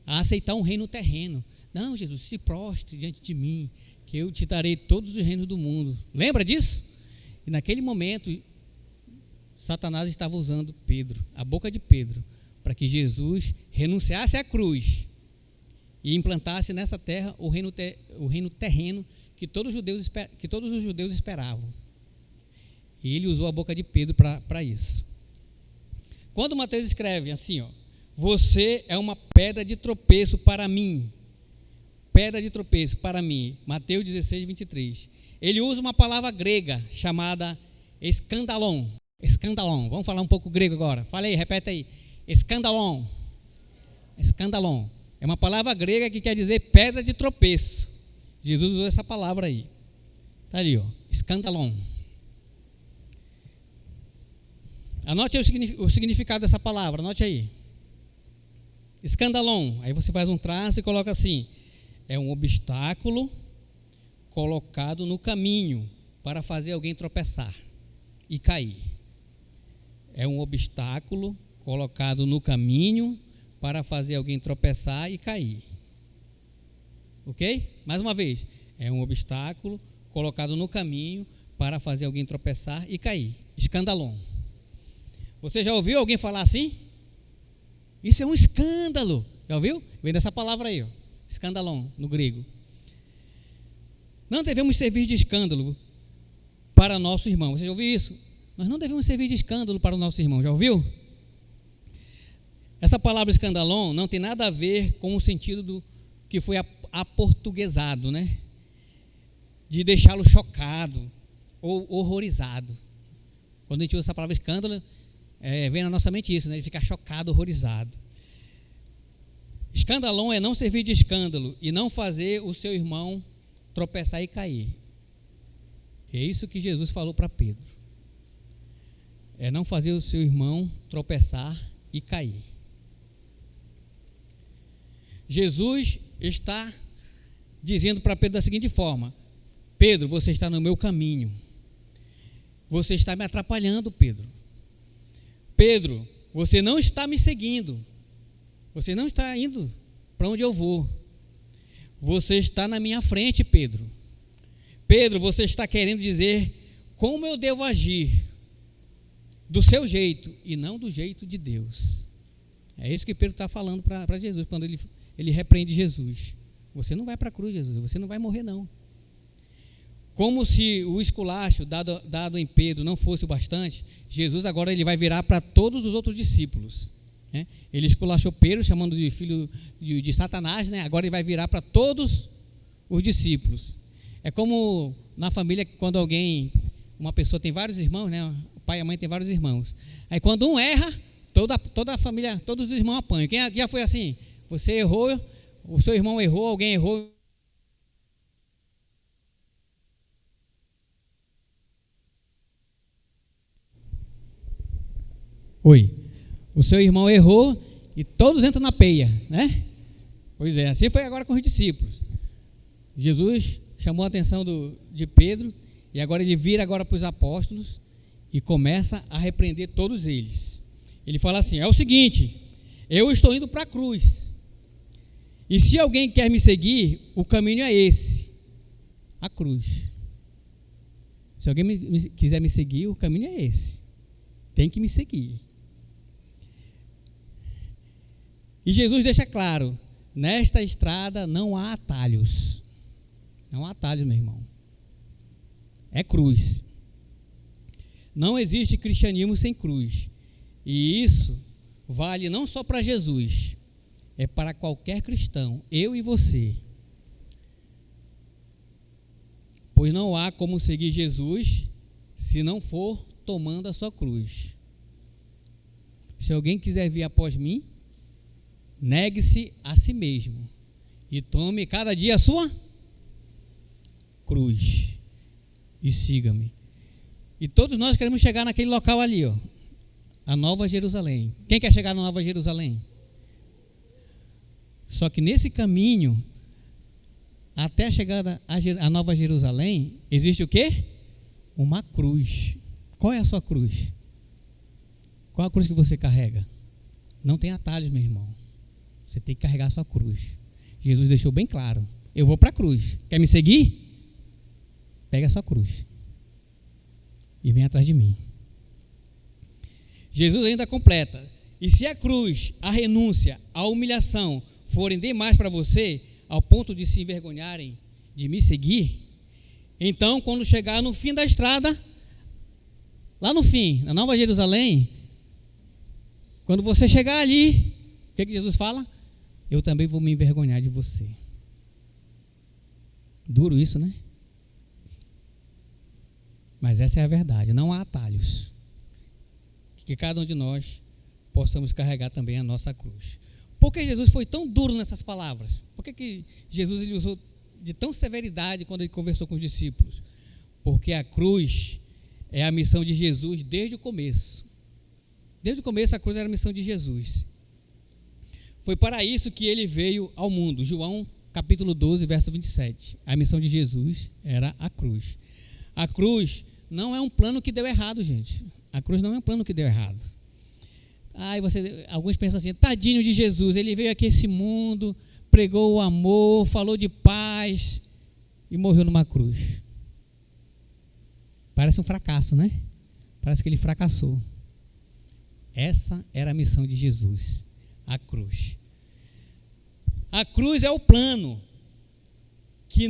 a aceitar um reino terreno. Não, Jesus, se prostre diante de mim, que eu te darei todos os reinos do mundo. Lembra disso? E naquele momento, Satanás estava usando Pedro, a boca de Pedro, para que Jesus renunciasse à cruz e implantasse nessa terra o reino terreno que todos os judeus esperavam. E ele usou a boca de Pedro para isso. Quando Mateus escreve assim, você é uma pedra de tropeço para mim. Pedra de tropeço para mim. Mateus 16, 23. Ele usa uma palavra grega chamada escandalon. Escandalon. Vamos falar um pouco grego agora. Fala aí, repete aí. Escandalon. Escandalon. É uma palavra grega que quer dizer pedra de tropeço. Jesus usou essa palavra aí. Está ali, escandalon. Anote aí o significado dessa palavra, anote aí. Escandalon. Aí você faz um traço e coloca assim: é um obstáculo colocado no caminho para fazer alguém tropeçar e cair. É um obstáculo colocado no caminho para fazer alguém tropeçar e cair. Ok? Mais uma vez. É um obstáculo colocado no caminho para fazer alguém tropeçar e cair. Escandalon. Você já ouviu alguém falar assim? Isso é um escândalo. Já ouviu? Vem dessa palavra aí, escandalon, no grego. Não devemos servir de escândalo para nosso irmão. Você já ouviu isso? Nós não devemos servir de escândalo para o nosso irmão. Já ouviu? Essa palavra escandalon não tem nada a ver com o sentido do que foi aportuguesado, né? De deixá-lo chocado ou horrorizado. Quando a gente usa essa palavra escândalo, vem na nossa mente isso, né? De ficar chocado, horrorizado. Escandalon é não servir de escândalo e não fazer o seu irmão tropeçar e cair. É isso que Jesus falou para Pedro. É não fazer o seu irmão tropeçar e cair. Jesus está dizendo para Pedro da seguinte forma: Pedro, você está no meu caminho. Você está me atrapalhando, Pedro. Pedro, você não está me seguindo. Você não está indo para onde eu vou. Você está na minha frente, Pedro. Pedro, você está querendo dizer como eu devo agir, do seu jeito e não do jeito de Deus. É isso que Pedro está falando para Jesus, quando ele repreende Jesus. Você não vai para a cruz, Jesus, você não vai morrer não. Como se o esculacho dado em Pedro não fosse o bastante, Jesus agora ele vai virar para todos os outros discípulos. Né? Ele esculachou Pedro, chamando de filho de Satanás, né? Agora ele vai virar para todos os discípulos. É como na família, quando uma pessoa tem vários irmãos, né? O pai e a mãe têm vários irmãos. Aí quando um erra, toda a família, todos os irmãos apanham. Quem já foi assim? Você errou, o seu irmão errou, alguém errou. Oi. O seu irmão errou e todos entram na peia, né? Pois é, assim foi agora com os discípulos. Jesus chamou a atenção de Pedro e agora ele vira agora para os apóstolos e começa a repreender todos eles. Ele fala assim: é o seguinte, eu estou indo para a cruz e se alguém quer me seguir, o caminho é esse, a cruz. Se alguém quiser me seguir, o caminho é esse, tem que me seguir. E Jesus deixa claro: nesta estrada não há atalhos. Não há atalhos, meu irmão. É cruz. Não existe cristianismo sem cruz. E isso vale não só para Jesus, é para qualquer cristão, eu e você. Pois não há como seguir Jesus se não for tomando a sua cruz. Se alguém quiser vir após mim, negue-se a si mesmo e tome cada dia a sua cruz e siga-me. E todos nós queremos chegar naquele local ali, ó, a Nova Jerusalém. Quem quer chegar na Nova Jerusalém? Só que nesse caminho, até a chegada à Nova Jerusalém, existe o quê? Uma cruz. Qual é a sua cruz? Qual a cruz que você carrega? Não tem atalhos, meu irmão. Você tem que carregar a sua cruz. Jesus deixou bem claro: eu vou para a cruz. Quer me seguir? Pega a sua cruz e vem atrás de mim. Jesus ainda completa: e se a cruz, a renúncia, a humilhação forem demais para você, ao ponto de se envergonharem de me seguir, então quando chegar no fim da estrada, lá no fim, na Nova Jerusalém, quando você chegar ali, o que Jesus fala? Eu também vou me envergonhar de você. Duro isso, né? Mas essa é a verdade, não há atalhos. Que cada um de nós possamos carregar também a nossa cruz. Por que Jesus foi tão duro nessas palavras? Por que Jesus ele usou de tão severidade quando ele conversou com os discípulos? Porque a cruz é a missão de Jesus desde o começo. Desde o começo a cruz era a missão de Jesus. Foi para isso que ele veio ao mundo. João capítulo 12, verso 27. A missão de Jesus era a cruz. A cruz não é um plano que deu errado, gente. A cruz não é um plano que deu errado. Alguns pensam assim: tadinho de Jesus, ele veio aqui a esse mundo, pregou o amor, falou de paz e morreu numa cruz. Parece um fracasso, né? Parece que ele fracassou. Essa era a missão de Jesus, a cruz. A cruz é o plano que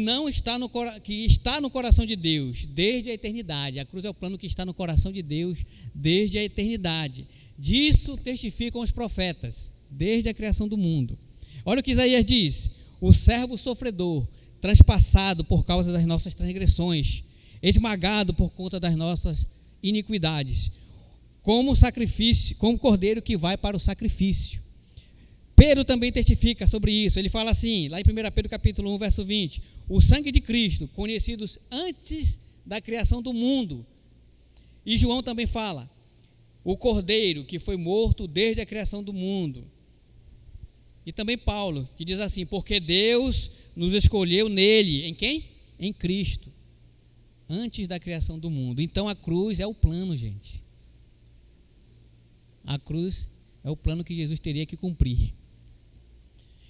está no coração de Deus desde a eternidade. A cruz é o plano que está no coração de Deus desde a eternidade. Disso testificam os profetas desde a criação do mundo. Olha o que Isaías diz: o servo sofredor, transpassado por causa das nossas transgressões, esmagado por conta das nossas iniquidades, como sacrifício, como cordeiro que vai para o sacrifício. Pedro também testifica sobre isso. Ele fala assim, lá em 1 Pedro capítulo 1, verso 20: o sangue de Cristo, conhecidos antes da criação do mundo. E João também fala: o cordeiro que foi morto desde a criação do mundo. E também Paulo, que diz assim: porque Deus nos escolheu nele. Em quem? Em Cristo, antes da criação do mundo. Então a cruz é o plano, gente. A cruz é o plano que Jesus teria que cumprir.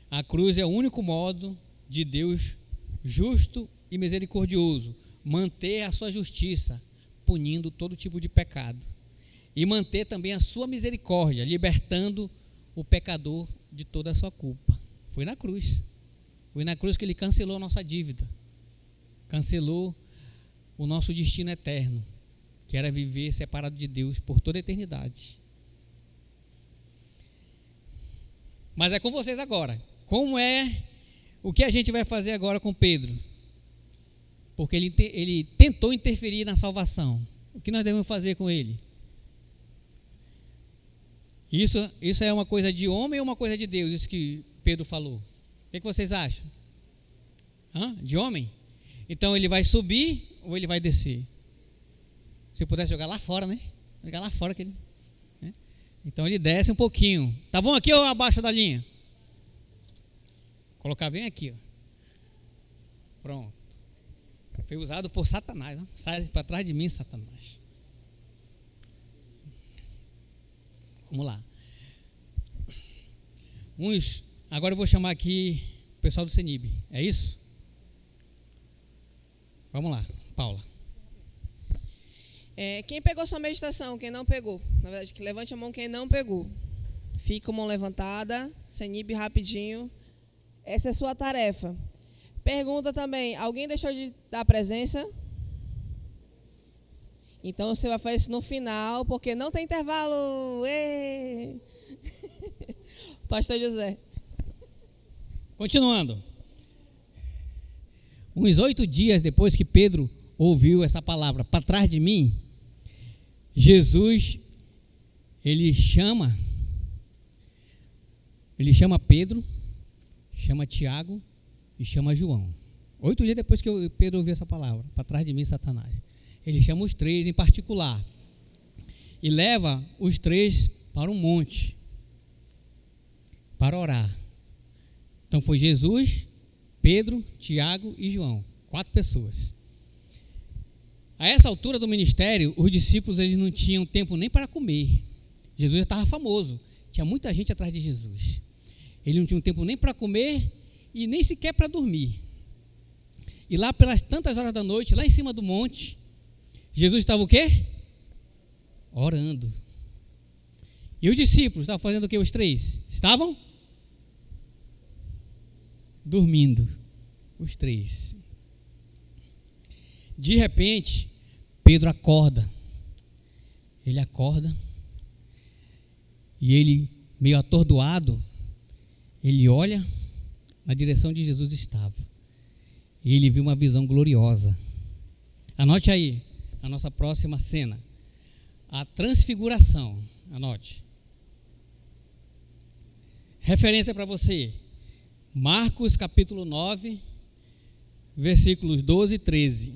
A cruz é o único modo de Deus justo e misericordioso manter a sua justiça, punindo todo tipo de pecado, e manter também a sua misericórdia, libertando o pecador de toda a sua culpa. Foi na cruz que ele cancelou a nossa dívida, cancelou o nosso destino eterno, que era viver separado de Deus por toda a eternidade. Mas é com vocês agora. O que a gente vai fazer agora com Pedro? Porque ele tentou interferir na salvação. O que nós devemos fazer com ele? Isso é uma coisa de homem ou uma coisa de Deus? Isso que Pedro falou. O que vocês acham? De homem? Então ele vai subir ou ele vai descer? Se pudesse jogar lá fora, né? Jogar lá fora. Então ele desce um pouquinho. Tá bom aqui ou abaixo da linha? Colocar bem aqui, ó. Pronto. Foi usado por Satanás. Sai para trás de mim, Satanás. Vamos lá. Agora eu vou chamar aqui o pessoal do CENIB. É isso? Vamos lá, Paula. Quem pegou sua meditação? Quem não pegou? Na verdade, que levante a mão quem não pegou. Fica com a mão levantada. CENIB rapidinho. Essa é a sua tarefa. Pergunta também, alguém deixou de dar presença? Então você vai fazer isso no final, porque não tem intervalo. Pastor José. Continuando. Uns 8 dias depois que Pedro ouviu essa palavra, para trás de mim, Jesus, ele chama Pedro, chama Tiago e chama João. 8 dias depois que Pedro ouviu essa palavra, para trás de mim, Satanás. Ele chama os 3 em particular e leva os 3 para um monte para orar. Então foi Jesus, Pedro, Tiago e João, 4 pessoas. A essa altura do ministério, os discípulos eles não tinham tempo nem para comer. Jesus estava famoso, tinha muita gente atrás de Jesus. Ele não tinha tempo nem para comer e nem sequer para dormir. E lá pelas tantas horas da noite, lá em cima do monte, Jesus estava o quê? Orando. E os discípulos estavam fazendo o quê? Os 3? Estavam? Dormindo. Os 3. De repente, Pedro acorda. Ele acorda. E ele, meio atordoado, ele olha na direção onde Jesus estava. E ele viu uma visão gloriosa. Anote aí a nossa próxima cena. A transfiguração. Anote. Referência para você. Marcos capítulo 9, versículos 12 e 13.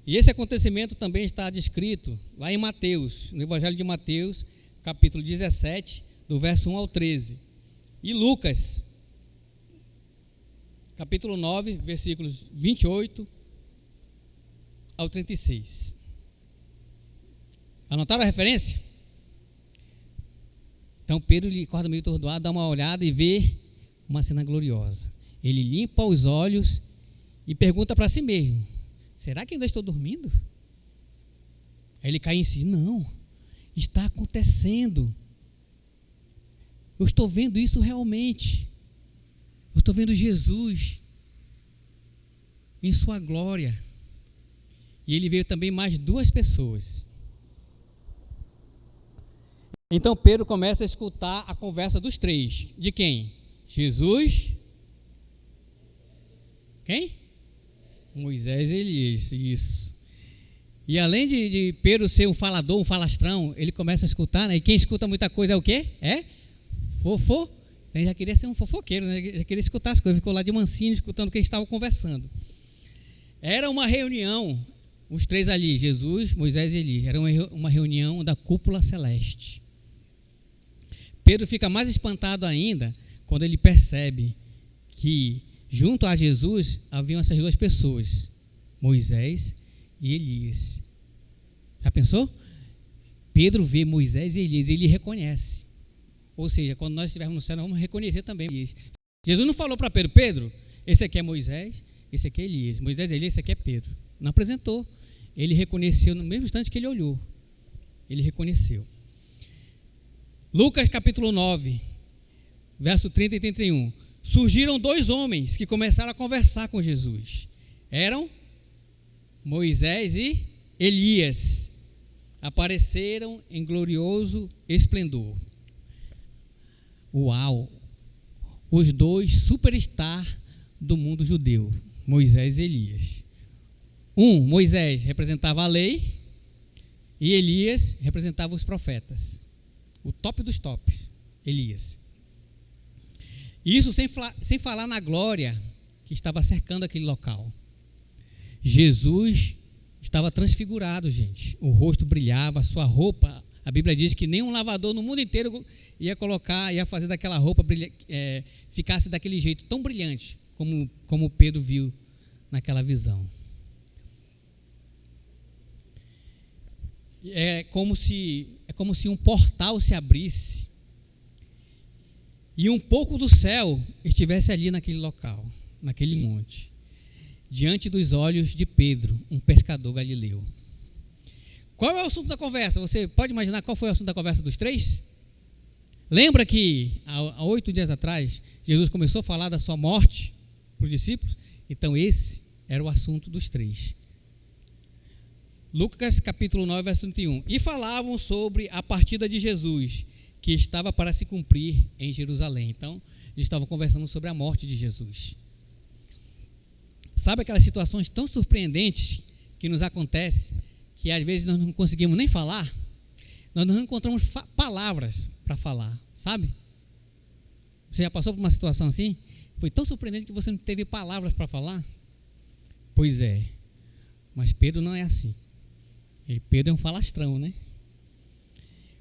E esse acontecimento também está descrito lá em Mateus, no Evangelho de Mateus, capítulo 17, do verso 1 ao 13. E Lucas, capítulo 9, versículos 28 ao 36. Anotaram a referência? Então Pedro ele acorda meio atordoado, dá uma olhada e vê uma cena gloriosa. Ele limpa os olhos e pergunta para si mesmo: será que ainda estou dormindo? Aí ele cai em si: não, está acontecendo. Eu estou vendo isso realmente. Eu estou vendo Jesus em sua glória. E ele veio também mais 2 pessoas. Então Pedro começa a escutar a conversa dos 3. De quem? Jesus. Quem? Moisés e Elias. Isso. E além de Pedro ser um falador, um falastrão, ele começa a escutar, né? E quem escuta muita coisa é o quê? É fofo. Ele já queria ser um fofoqueiro, né? Já queria escutar as coisas. Ficou lá de mansinho escutando o que eles estavam conversando. Era uma reunião, os 3 ali, Jesus, Moisés e Elias. Era uma reunião da cúpula celeste. Pedro fica mais espantado ainda quando ele percebe que junto a Jesus haviam essas duas pessoas, Moisés e Elias. Já pensou? Pedro vê Moisés e Elias e ele reconhece. Ou seja, quando nós estivermos no céu, nós vamos reconhecer também Elias. Jesus não falou para Pedro, Pedro, esse aqui é Moisés, esse aqui é Elias. Moisés e Elias, esse aqui é Pedro. Não apresentou. Ele reconheceu no mesmo instante que ele olhou. Ele reconheceu. Lucas capítulo 9, verso 30 e 31. Surgiram dois homens que começaram a conversar com Jesus. Eram Moisés e Elias. Apareceram em glorioso esplendor. Uau! Os dois superstar do mundo judeu, Moisés e Elias. Moisés representava a lei e Elias representava os profetas. O top dos tops, Elias. Isso sem falar na glória que estava cercando aquele local. Jesus estava transfigurado, gente. O rosto brilhava, a sua roupa, a Bíblia diz que nenhum lavador no mundo inteiro ia fazer daquela roupa ficasse daquele jeito tão brilhante como Pedro viu naquela visão. É como se um portal se abrisse e um pouco do céu estivesse ali naquele local, naquele monte, diante dos olhos de Pedro, um pescador galileu. Qual é o assunto da conversa? Você pode imaginar qual foi o assunto da conversa dos três? Lembra que há 8 dias atrás Jesus começou a falar da sua morte para os discípulos? Então esse era o assunto dos três. Lucas capítulo 9, verso 31. E falavam sobre a partida de Jesus, que estava para se cumprir em Jerusalém. Então, eles estavam conversando sobre a morte de Jesus. Sabe aquelas situações tão surpreendentes que nos acontecem, que às vezes nós não conseguimos nem falar? Nós não encontramos palavras para falar, sabe? Você já passou por uma situação assim? Foi tão surpreendente que você não teve palavras para falar? Pois é, mas Pedro não é assim. Pedro é um falastrão, né?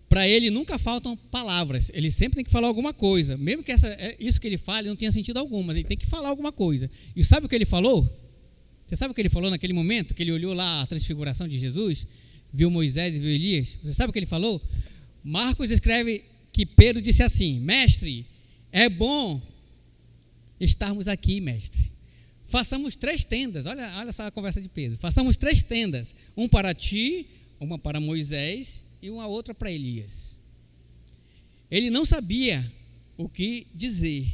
Para ele nunca faltam palavras. Ele sempre tem que falar alguma coisa. Mesmo que isso que ele fale não tenha sentido algum, mas ele tem que falar alguma coisa. E sabe o que ele falou? Você sabe o que ele falou naquele momento? Que ele olhou lá a transfiguração de Jesus, viu Moisés e viu Elias. Você sabe o que ele falou? Marcos escreve que Pedro disse assim: Mestre, é bom estarmos aqui, mestre. Façamos 3 tendas, olha essa conversa de Pedro. Façamos 3 tendas, um para ti, uma para Moisés e uma outra para Elias. Ele não sabia o que dizer,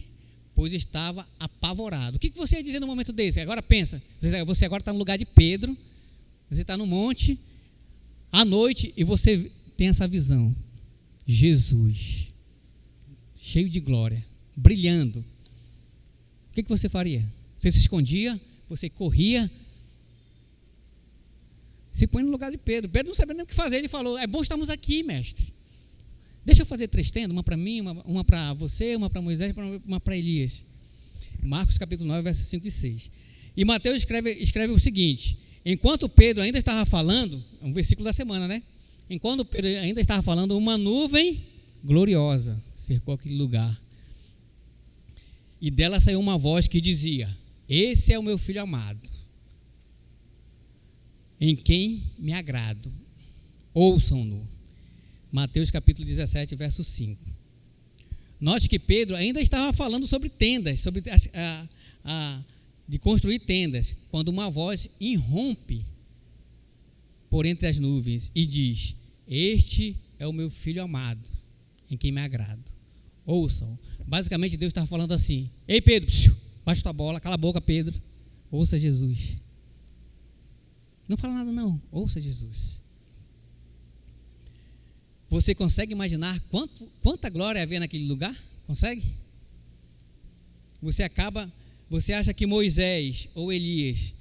pois estava apavorado. O que você ia dizer no momento desse? Agora pensa, você agora está no lugar de Pedro, você está no monte, à noite, e você tem essa visão. Jesus, cheio de glória, brilhando. O que você faria? Você se escondia, você corria. Se põe no lugar de Pedro. Pedro não sabia nem o que fazer. Ele falou: é bom estarmos aqui, mestre. Deixa eu fazer 3 tendas, uma para mim, uma para você, uma para Moisés e uma para Elias. Marcos capítulo 9, versos 5 e 6. E Mateus escreve o seguinte: enquanto Pedro ainda estava falando, é um versículo da semana, né? Enquanto Pedro ainda estava falando, uma nuvem gloriosa cercou aquele lugar. E dela saiu uma voz que dizia: esse é o meu filho amado, em quem me agrado. Ouçam-no. Mateus capítulo 17, verso 5. Note que Pedro ainda estava falando sobre tendas, sobre de construir tendas, quando uma voz irrompe por entre as nuvens e diz: este é o meu filho amado, em quem me agrado. Ouçam. Basicamente Deus estava falando assim: ei Pedro, baixa tua bola, cala a boca, Pedro, ouça Jesus. Não fala nada não, ouça Jesus. Você consegue imaginar quanta glória havia naquele lugar? Consegue? Você acha que Moisés ou Elias,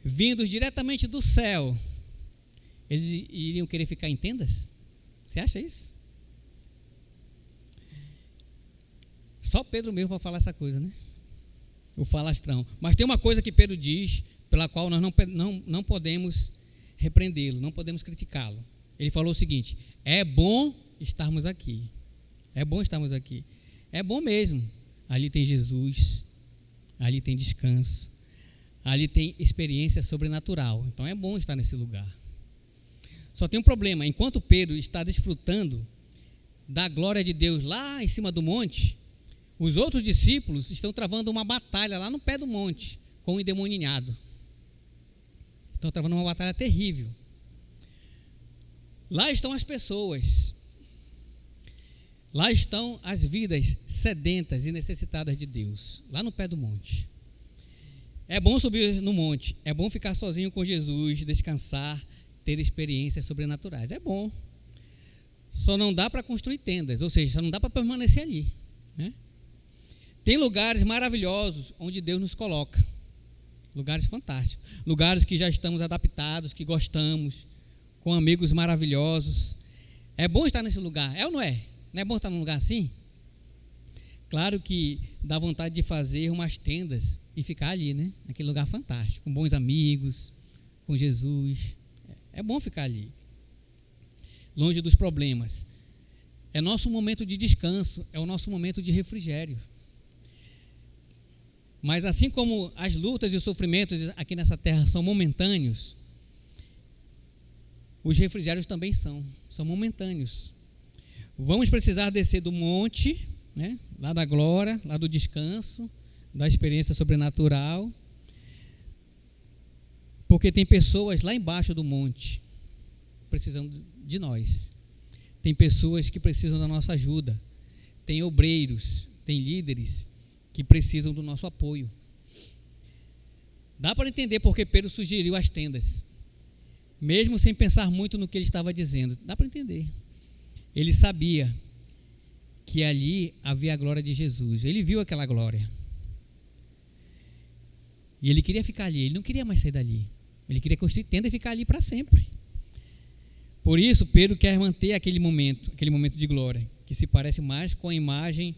vindos diretamente do céu, eles iriam querer ficar em tendas? Você acha isso? Só Pedro mesmo para falar essa coisa, né? O falastrão. Mas tem uma coisa que Pedro diz, pela qual nós não podemos repreendê-lo, não podemos criticá-lo. Ele falou o seguinte: é bom estarmos aqui. É bom estarmos aqui. É bom mesmo. Ali tem Jesus, ali tem descanso, ali tem experiência sobrenatural. Então é bom estar nesse lugar. Só tem um problema: enquanto Pedro está desfrutando da glória de Deus lá em cima do monte, os outros discípulos estão travando uma batalha lá no pé do monte com o endemoniado. Estão travando uma batalha terrível. Lá estão as pessoas. Lá estão as vidas sedentas e necessitadas de Deus, lá no pé do monte. É bom subir no monte, é bom ficar sozinho com Jesus, descansar, ter experiências sobrenaturais. É bom. Só não dá para construir tendas, ou seja, só não dá para permanecer ali, né? Tem lugares maravilhosos onde Deus nos coloca, lugares fantásticos, lugares que já estamos adaptados, que gostamos, com amigos maravilhosos. É bom estar nesse lugar, é ou não é? Não é bom estar num lugar assim? Claro que dá vontade de fazer umas tendas e ficar ali, né? Naquele lugar fantástico, com bons amigos, com Jesus. É bom ficar ali, longe dos problemas. É nosso momento de descanso, é o nosso momento de refrigério. Mas assim como as lutas e os sofrimentos aqui nessa terra são momentâneos, os refrigérios também são momentâneos. Vamos precisar descer do monte, né, lá da glória, lá do descanso, da experiência sobrenatural, porque tem pessoas lá embaixo do monte precisando de nós. Tem pessoas que precisam da nossa ajuda. Tem obreiros, tem líderes que precisam do nosso apoio. Dá para entender porque Pedro sugeriu as tendas, mesmo sem pensar muito no que ele estava dizendo. Dá para entender. Ele sabia que ali havia a glória de Jesus. Ele viu aquela glória. E ele queria ficar ali. Ele não queria mais sair dali. Ele queria construir tenda e ficar ali para sempre. Por isso, Pedro quer manter aquele momento de glória, que se parece mais com a imagem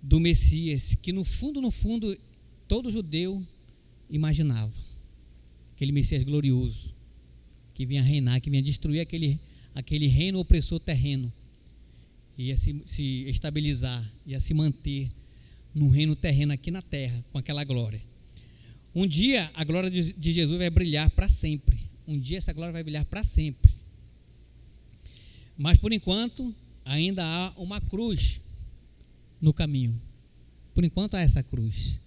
do Messias, que no fundo, todo judeu imaginava. Aquele Messias glorioso, que vinha reinar, que vinha destruir aquele reino opressor terreno, ia se estabilizar, ia se manter no reino terreno aqui na terra, com aquela glória. Um dia a glória de Jesus vai brilhar para sempre. Um dia essa glória vai brilhar para sempre. Mas por enquanto ainda há uma cruz no caminho. Por enquanto há essa cruz.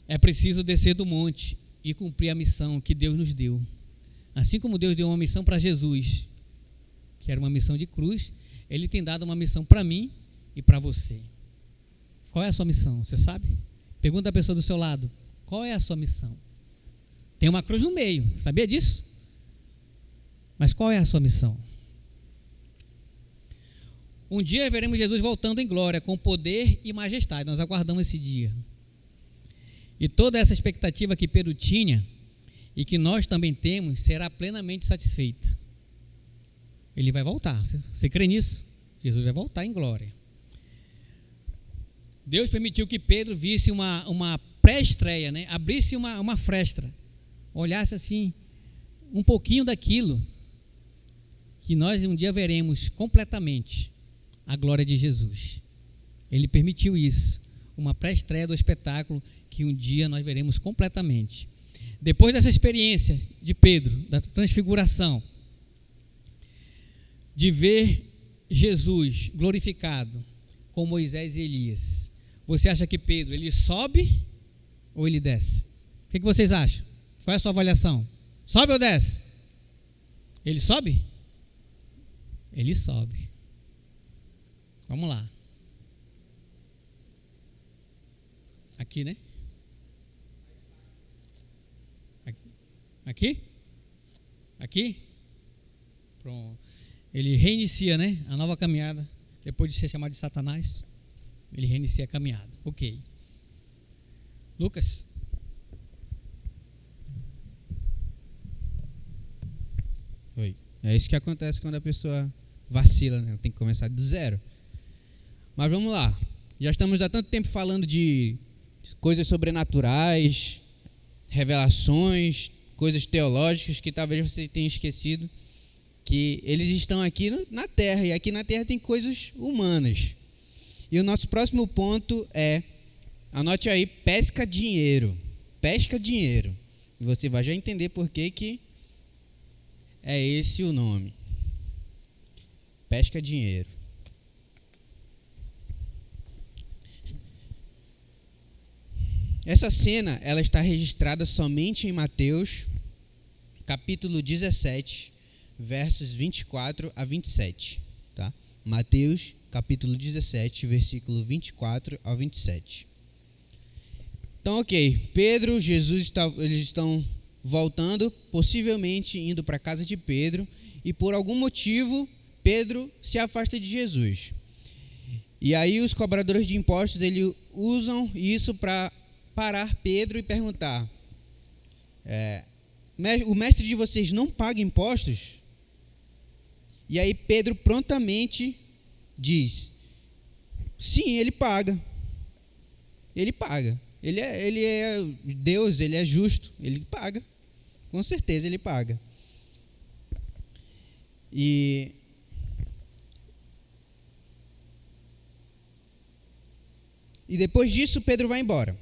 É preciso descer do monte e cumprir a missão que Deus nos deu. Assim como Deus deu uma missão para Jesus, que era uma missão de cruz, Ele tem dado uma missão para mim e para você. Qual é a sua missão? Você sabe? Pergunta a pessoa do seu lado: qual é a sua missão? Tem uma cruz no meio, sabia disso? Mas qual é a sua missão? Um dia veremos Jesus voltando em glória, com poder e majestade. Nós aguardamos esse dia. E toda essa expectativa que Pedro tinha e que nós também temos será plenamente satisfeita. Ele vai voltar. Você crê nisso? Jesus vai voltar em glória. Deus permitiu que Pedro visse uma pré-estreia, né? Abrisse uma fresta, olhasse assim um pouquinho daquilo que nós um dia veremos completamente, a glória de Jesus. Ele permitiu isso, uma pré-estreia do espetáculo que um dia nós veremos completamente. Depois dessa experiência de Pedro, da transfiguração, de ver Jesus glorificado com Moisés e Elias, você acha que Pedro, ele sobe ou ele desce? O que vocês acham? Qual é a sua avaliação? Sobe ou desce? Ele sobe? Ele sobe. Vamos lá. Aqui, né? Aqui? Aqui? Pronto. Ele reinicia, né? A nova caminhada. Depois de ser chamado de Satanás, ele reinicia a caminhada. Ok. Lucas? Oi. É isso que acontece quando a pessoa vacila, né? Tem que começar do zero. Mas vamos lá. Já estamos há tanto tempo falando de coisas sobrenaturais, revelações, coisas teológicas que talvez você tenha esquecido que eles estão aqui na terra, e aqui na terra tem coisas humanas. E o nosso próximo ponto é, anote aí, pesca dinheiro. Pesca dinheiro. E você vai já entender por que é esse o nome. Pesca dinheiro. Essa cena, ela está registrada somente em Mateus, capítulo 17, versos 24 a 27, tá? Mateus, capítulo 17, versículo 24 a 27. Então, ok, Pedro, Jesus, eles estão voltando, possivelmente indo para a casa de Pedro, e por algum motivo, Pedro se afasta de Jesus. E aí os cobradores de impostos, eles usam isso para parar Pedro e perguntar: o mestre de vocês não paga impostos? E aí Pedro prontamente diz: sim, ele paga. Ele paga. Ele é Deus, ele é justo, ele paga. Com certeza ele paga. E depois disso Pedro vai embora.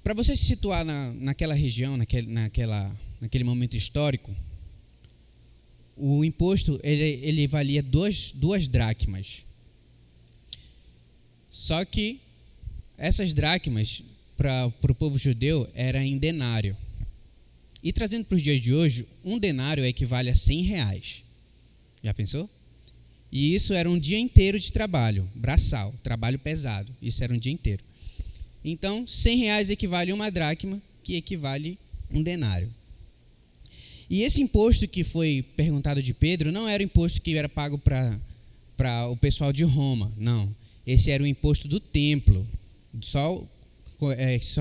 Para você se situar naquela região, naquele momento histórico, o imposto ele valia duas dracmas. Só que essas dracmas, para o povo judeu, era em denário. E trazendo para os dias de hoje, um denário equivale a 100 reais. Já pensou? E isso era um dia inteiro de trabalho, braçal, trabalho pesado. Isso era um dia inteiro. Então, 100 reais equivale a uma dracma, que equivale a um denário. E esse imposto que foi perguntado de Pedro não era o imposto que era pago para o pessoal de Roma, não. Esse era o imposto do templo, só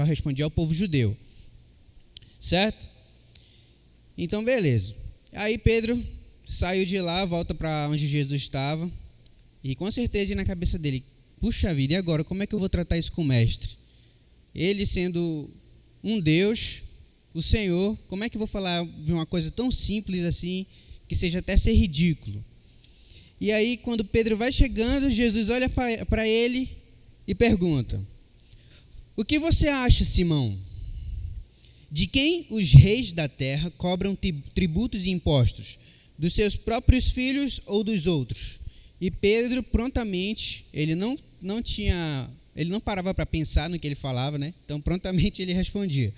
respondia ao povo judeu. Certo? Então, beleza. Aí Pedro saiu de lá, volta para onde Jesus estava, e com certeza na cabeça dele: puxa vida, e agora, como é que eu vou tratar isso com o mestre? Ele sendo um Deus, o Senhor, como é que eu vou falar de uma coisa tão simples assim, que seja até ser ridículo? E aí, quando Pedro vai chegando, Jesus olha para ele e pergunta: o que você acha, Simão? De quem os reis da terra cobram tributos e impostos? Dos seus próprios filhos ou dos outros? E Pedro, prontamente, ele não parava para pensar no que ele falava, né? Então, prontamente ele respondia.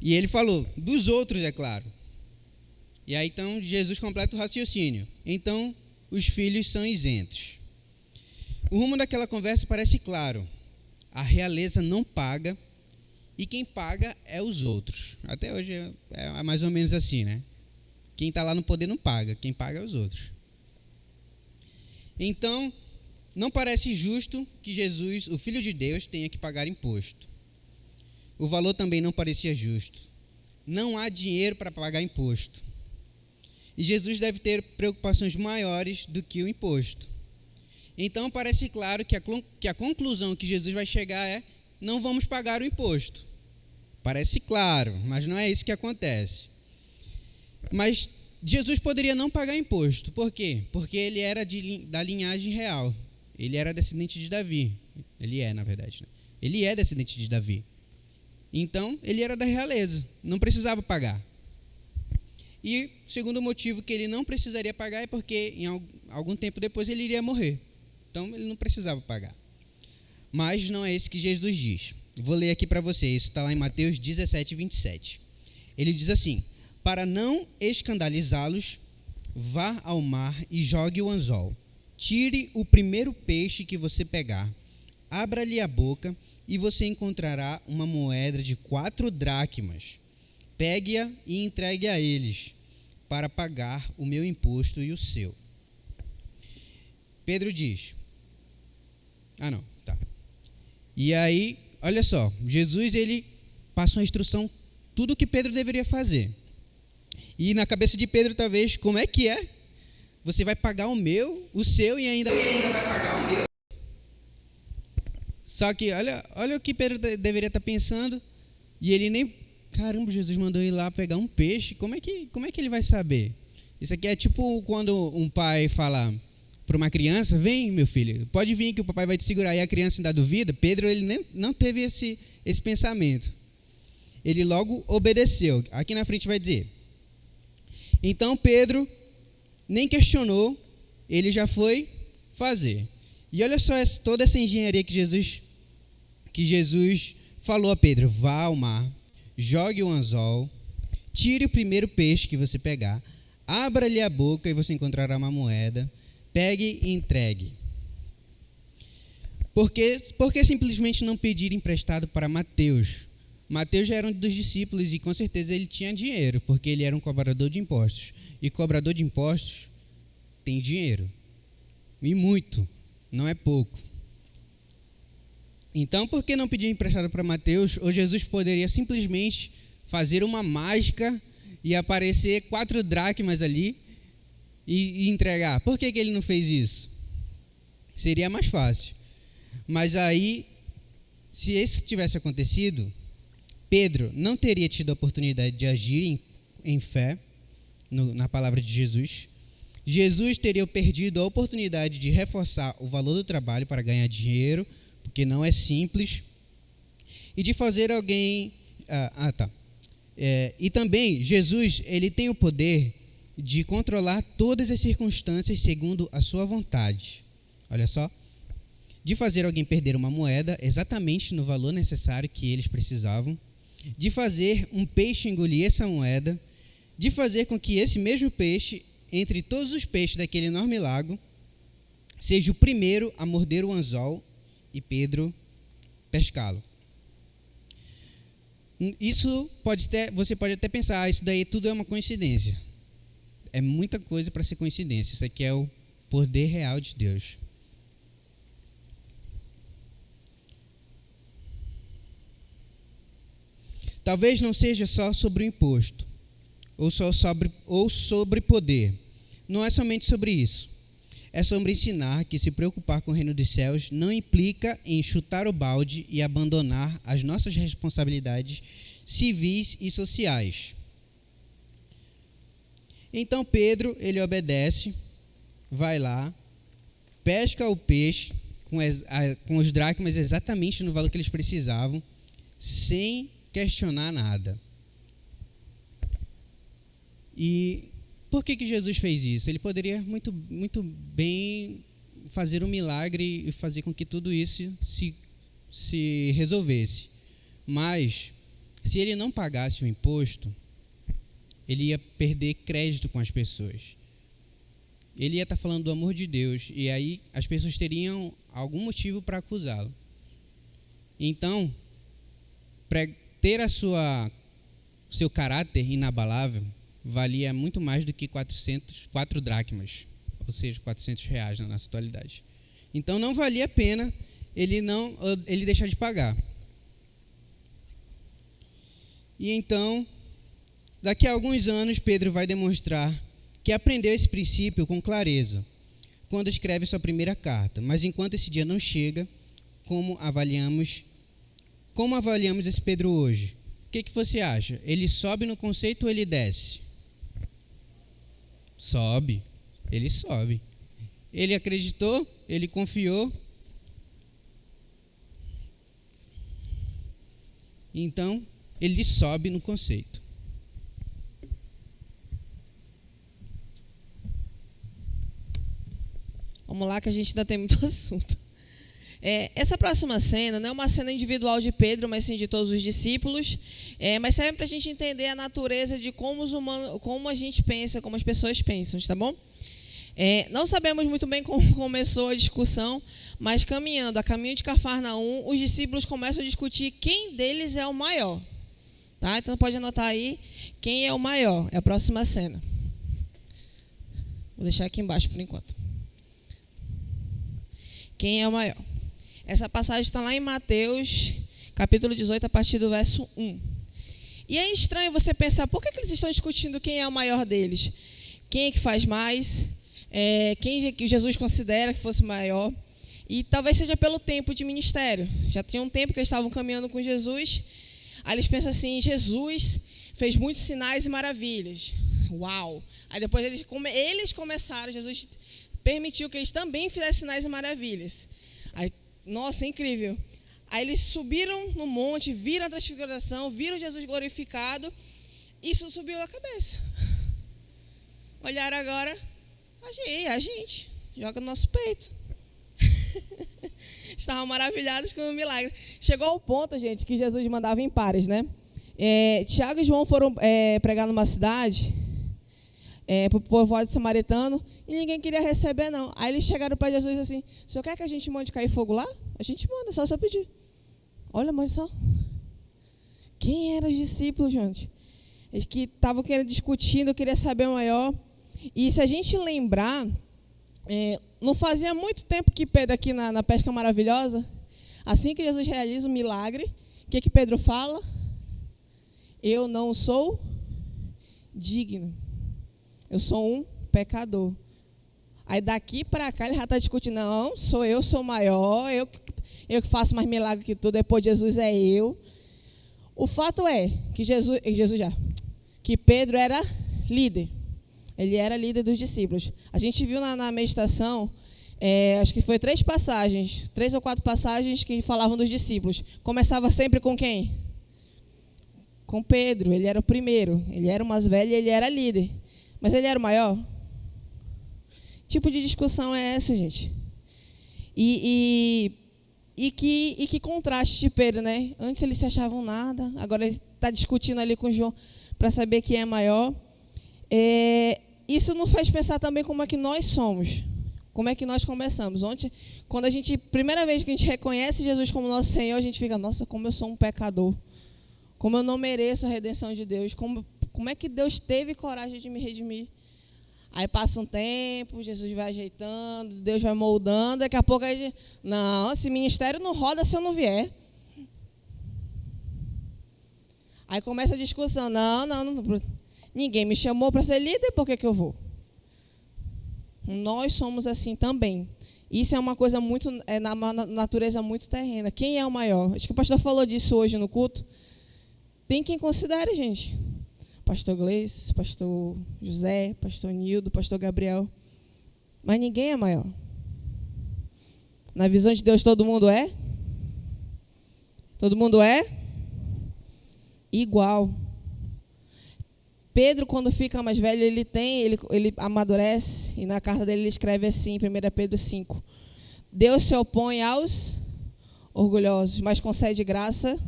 E ele falou: dos outros, é claro. E aí, então, Jesus completa o raciocínio. Então, os filhos são isentos. O rumo daquela conversa parece claro. A realeza não paga e quem paga é os outros. Até hoje é mais ou menos assim, né? Quem está lá no poder não paga, quem paga é os outros. Então, não parece justo que Jesus, o Filho de Deus, tenha que pagar imposto. O valor também não parecia justo. Não há dinheiro para pagar imposto. E Jesus deve ter preocupações maiores do que o imposto. Então, parece claro que a conclusão que Jesus vai chegar é: não vamos pagar o imposto. Parece claro, mas não é isso que acontece. Mas Jesus poderia não pagar imposto. Por quê? Porque ele era da linhagem real. Ele era descendente de Davi. Ele é, na verdade, né? Ele é descendente de Davi. Então, ele era da realeza. Não precisava pagar. E o segundo motivo que ele não precisaria pagar é porque em algum tempo depois ele iria morrer. Então, ele não precisava pagar. Mas não é isso que Jesus diz. Vou ler aqui para você. Isso está lá em Mateus 17, 27. Ele diz assim: para não escandalizá-los, vá ao mar e jogue o anzol. Tire o primeiro peixe que você pegar. Abra-lhe a boca e você encontrará uma moeda de 4 dracmas. Pegue-a e entregue a eles, para pagar o meu imposto e o seu. Pedro diz: E aí, olha só, Jesus ele passou a instrução, tudo o que Pedro deveria fazer. E na cabeça de Pedro, talvez, como é que é? Você vai pagar o seu e ainda vai pagar o meu? Só que olha o que Pedro deveria estar pensando. E ele nem... Caramba, Jesus mandou ir lá pegar um peixe. Como é que ele vai saber? Isso aqui é tipo quando um pai fala para uma criança: vem, meu filho, pode vir que o papai vai te segurar. E a criança ainda duvida. Pedro, ele não teve esse pensamento. Ele logo obedeceu. Aqui na frente vai dizer: então Pedro nem questionou, ele já foi fazer. E olha só toda essa engenharia que Jesus falou a Pedro: vá ao mar, jogue o anzol, tire o primeiro peixe que você pegar, abra-lhe a boca e você encontrará uma moeda, pegue e entregue. Por que simplesmente não pedir emprestado para Mateus? Mateus já era um dos discípulos e com certeza ele tinha dinheiro, porque ele era um cobrador de impostos. E cobrador de impostos tem dinheiro. E muito, não é pouco. Então, por que não pedir emprestado para Mateus? Ou Jesus poderia simplesmente fazer uma mágica e aparecer 4 dracmas ali e entregar. Por que ele não fez isso? Seria mais fácil. Mas aí, se isso tivesse acontecido, Pedro não teria tido a oportunidade de agir em fé na palavra de Jesus. Jesus teria perdido a oportunidade de reforçar o valor do trabalho para ganhar dinheiro, porque não é simples, e de fazer alguém... E também, Jesus, ele tem o poder de controlar todas as circunstâncias segundo a sua vontade. Olha só. De fazer alguém perder uma moeda exatamente no valor necessário que eles precisavam, de fazer um peixe engolir essa moeda, de fazer com que esse mesmo peixe, entre todos os peixes daquele enorme lago, seja o primeiro a morder o anzol e Pedro pescá-lo. Isso você pode até pensar: isso daí tudo é uma coincidência. É muita coisa para ser coincidência. Isso aqui é o poder real de Deus. Talvez não seja só sobre o imposto, ou sobre poder. Não é somente sobre isso. É sobre ensinar que se preocupar com o reino dos céus não implica em chutar o balde e abandonar as nossas responsabilidades civis e sociais. Então Pedro, ele obedece, vai lá, pesca o peixe com os dracmas exatamente no valor que eles precisavam, sem questionar nada. E por que Jesus fez isso? Ele poderia muito bem fazer um milagre e fazer com que tudo isso se resolvesse. Mas, se ele não pagasse o imposto, ele ia perder crédito com as pessoas. Ele ia estar falando do amor de Deus, e aí as pessoas teriam algum motivo para acusá-lo. Então, para ter seu caráter inabalável, valia muito mais do que 4 dracmas, ou seja, R$400 na nossa atualidade. Então não valia a pena ele deixar de pagar. E então, daqui a alguns anos, Pedro vai demonstrar que aprendeu esse princípio com clareza quando escreve sua primeira carta. Mas enquanto esse dia não chega, como avaliamos esse Pedro hoje? O que você acha? Ele sobe no conceito ou ele desce? Ele sobe. Ele acreditou, ele confiou. Então, ele sobe no conceito. Vamos lá que a gente ainda tem muito assunto. Essa próxima cena não é uma cena individual de Pedro, mas sim de todos os discípulos. Mas serve para a gente entender a natureza de como a gente pensa, como as pessoas pensam, tá bom? Não sabemos muito bem como começou a discussão, mas a caminho de Cafarnaum, os discípulos começam a discutir quem deles é o maior. Tá? Então pode anotar aí quem é o maior. É a próxima cena. Vou deixar aqui embaixo por enquanto. Quem é o maior? Essa passagem está lá em Mateus, capítulo 18, a partir do verso 1. E é estranho você pensar, por que eles estão discutindo quem é o maior deles? Quem é que faz mais? Quem Jesus considera que fosse maior? E talvez seja pelo tempo de ministério. Já tinha um tempo que eles estavam caminhando com Jesus. Aí eles pensam assim: Jesus fez muitos sinais e maravilhas. Uau! Aí depois eles começaram, Jesus permitiu que eles também fizessem sinais e maravilhas. Aí, nossa, incrível. Aí eles subiram no monte, viram a transfiguração, viram Jesus glorificado. Isso subiu a cabeça. Olharam agora, a gente joga no nosso peito. Estavam maravilhados com o milagre. Chegou ao ponto, gente, que Jesus mandava em pares, né? Tiago e João foram pregar numa cidade, para o povoado samaritano, e ninguém queria receber, não. Aí eles chegaram para Jesus assim: o senhor quer que a gente mande cair fogo lá? A gente manda, só o senhor pedir. Olha, mande só. Quem eram os discípulos, gente? Eles que estavam discutindo, queriam saber maior. E se a gente lembrar, não fazia muito tempo que Pedro, aqui na pesca maravilhosa, assim que Jesus realiza o milagre, o que Pedro fala? Eu não sou digno. Eu sou um pecador. Aí daqui para cá ele já está discutindo: não, sou maior, eu que faço mais milagre que tu, depois de Jesus é eu. O fato é que que Pedro era líder. Ele era líder dos discípulos. A gente viu na meditação, acho que foi 3 ou 4 passagens que falavam dos discípulos. Começava sempre com quem? Com Pedro. Ele era o primeiro. Ele era o mais velho e ele era líder. Mas ele era o maior? Que tipo de discussão é essa, gente? E que contraste de Pedro, né? Antes eles se achavam nada, agora ele está discutindo ali com João para saber quem é maior. Isso nos faz pensar também como é que nós somos, como é que nós começamos. Ontem, quando primeira vez que a gente reconhece Jesus como nosso Senhor, a gente fica: nossa, como eu sou um pecador, como eu não mereço a redenção de Deus, como é que Deus teve coragem de me redimir. Aí passa um tempo, Jesus vai ajeitando, Deus vai moldando, daqui a pouco a gente: não, esse ministério não roda se eu não vier. Aí começa a discussão: não, ninguém me chamou para ser líder, por que eu vou? Nós somos assim também. Isso é uma coisa muito, na natureza muito terrena. Quem é o maior? Acho que o pastor falou disso hoje no culto. Tem quem considere, gente. Pastor Gleice, pastor José, pastor Nildo, pastor Gabriel. Mas ninguém é maior. Na visão de Deus, todo mundo é? Todo mundo é? Igual. Pedro, quando fica mais velho, ele amadurece, e na carta dele ele escreve assim, 1 Pedro 5. Deus se opõe aos orgulhosos, mas concede graça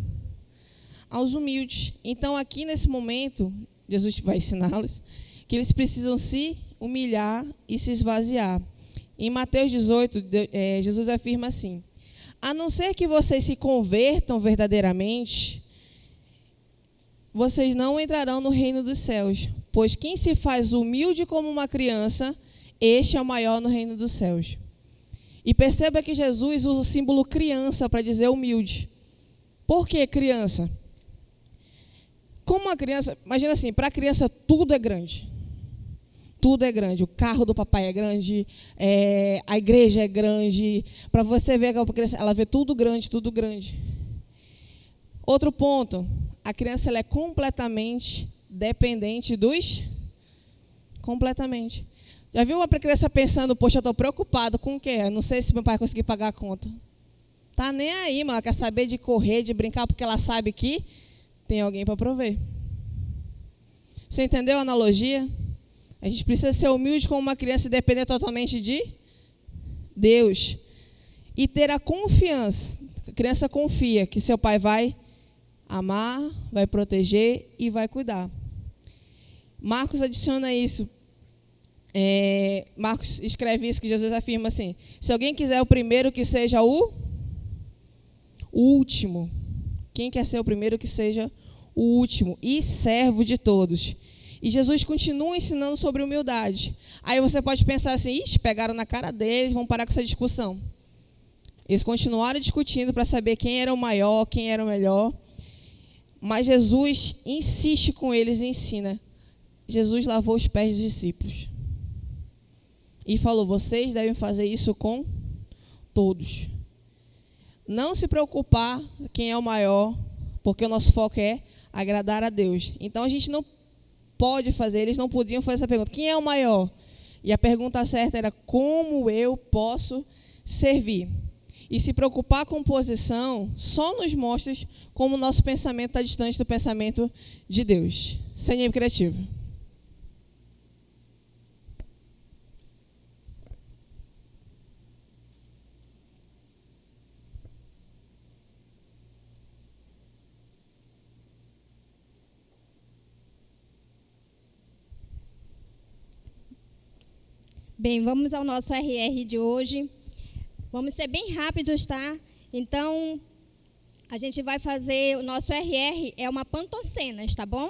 aos humildes. Então, aqui nesse momento, Jesus vai ensiná-los que eles precisam se humilhar e se esvaziar. Em Mateus 18, Jesus afirma assim: a não ser que vocês se convertam verdadeiramente, vocês não entrarão no reino dos céus, pois quem se faz humilde como uma criança, este é o maior no reino dos céus. E perceba que Jesus usa o símbolo criança para dizer humilde. Por que criança? Como uma criança, imagina assim, para a criança tudo é grande. Tudo é grande. O carro do papai é grande, a igreja é grande. Para você ver a criança, ela vê tudo grande, tudo grande. Outro ponto, a criança ela é completamente dependente dos... Completamente. Já viu uma criança pensando: poxa, eu estou preocupado com o quê? Eu não sei se meu pai vai conseguir pagar a conta. Tá nem aí, mas ela quer saber de correr, de brincar, porque ela sabe que tem alguém para prover. Você entendeu a analogia? A gente precisa ser humilde como uma criança e depender totalmente de Deus. E ter a confiança. A criança confia que seu pai vai amar, vai proteger e vai cuidar. Marcos adiciona isso. Marcos escreve isso, que Jesus afirma assim: se alguém quiser o primeiro, que seja o último. Quem quer ser o primeiro, que seja o último e servo de todos. E Jesus continua ensinando sobre humildade. Aí você pode pensar assim: pegaram na cara deles, vão parar com essa discussão. Eles continuaram discutindo para saber quem era o maior, quem era o melhor. Mas Jesus insiste com eles e ensina. Jesus lavou os pés dos discípulos. E falou: vocês devem fazer isso com todos. Não se preocupar quem é o maior, porque o nosso foco é agradar a Deus. Então a gente não pode fazer, eles não podiam fazer essa pergunta. Quem é o maior? E a pergunta certa era como eu posso servir? E se preocupar com posição só nos mostra como o nosso pensamento está distante do pensamento de Deus. Sem nível criativo. Bem, vamos ao nosso RR de hoje. Vamos ser bem rápidos, tá? Então, a gente vai fazer, o nosso RR é uma pantocenas, tá bom?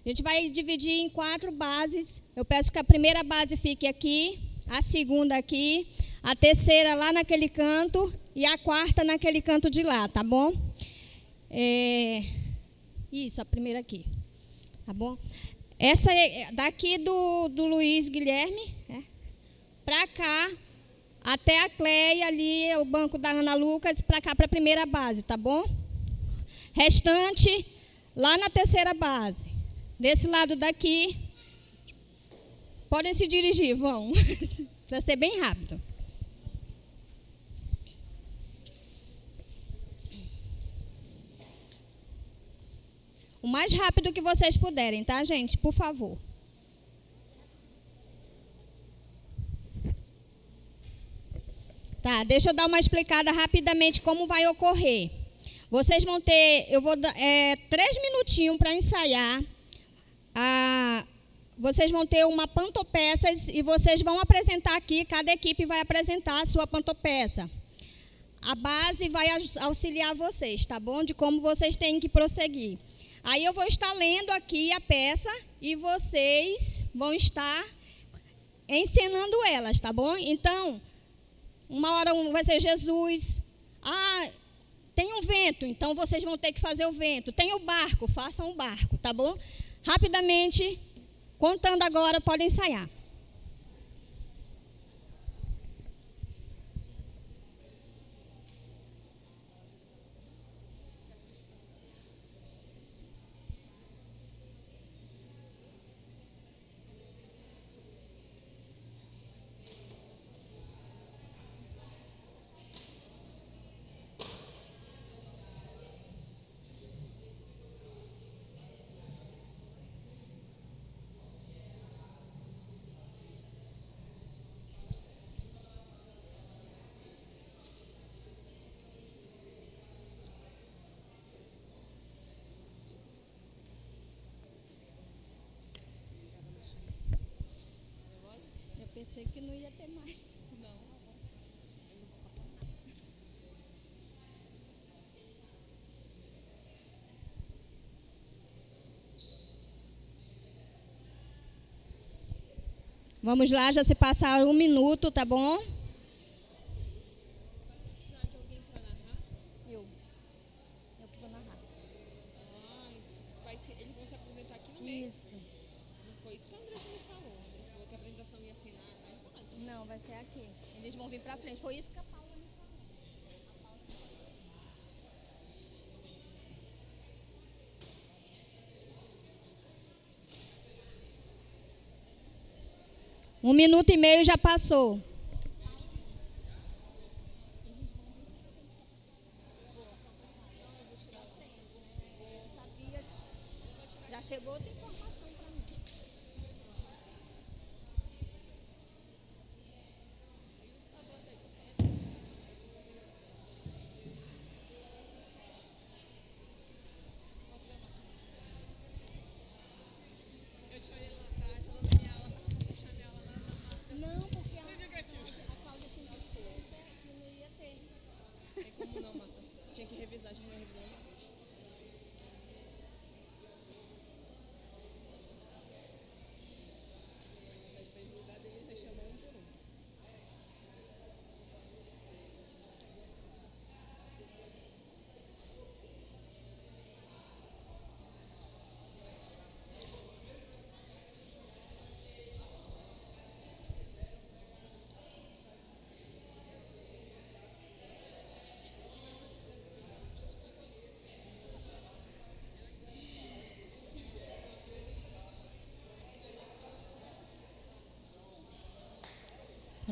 A gente vai dividir em 4 bases. Eu peço que a primeira base fique aqui, a segunda aqui, a terceira lá naquele canto e a quarta naquele canto de lá, tá bom? Isso, a primeira aqui, tá bom? Essa é daqui do Luiz Guilherme, para cá, até a Cleia ali, o banco da Ana Lucas, para cá, para a primeira base, tá bom? Restante, lá na terceira base. Desse lado daqui, podem se dirigir, vão, para ser bem rápido. O mais rápido que vocês puderem, tá, gente? Por favor. Tá, deixa eu dar uma explicada rapidamente como vai ocorrer. Vocês vão ter, eu vou dar 3 minutinhos para ensaiar. Vocês vão ter uma pantopeças e vocês vão apresentar aqui, cada equipe vai apresentar a sua pantopeça. A base vai auxiliar vocês, tá bom? De como vocês têm que prosseguir. Aí eu vou estar lendo aqui a peça e vocês vão estar encenando elas, tá bom? Então, uma hora vai ser Jesus. Tem um vento, então vocês vão ter que fazer o vento. Tem o barco, façam o barco, tá bom? Rapidamente, contando agora, podem ensaiar. Pensei que não ia ter mais. Não. Vamos lá, já se passaram 1 minuto, tá bom? Eu que vou narrar. Eles vão se apresentar aqui no meio. Isso. Não foi isso que a Andressa me falou. A Andressa falou que a apresentação ia ser na base. Não, vai ser aqui. Eles vão vir pra frente. Foi isso que a Paula me falou. Um minuto e meio já passou. Já chegou outra informação para mim. Não, porque a Cláudia tinha que ter, certo? E não ia ter. Tem como não, Marta? Tinha que revisar, a gente não revisou uma vez.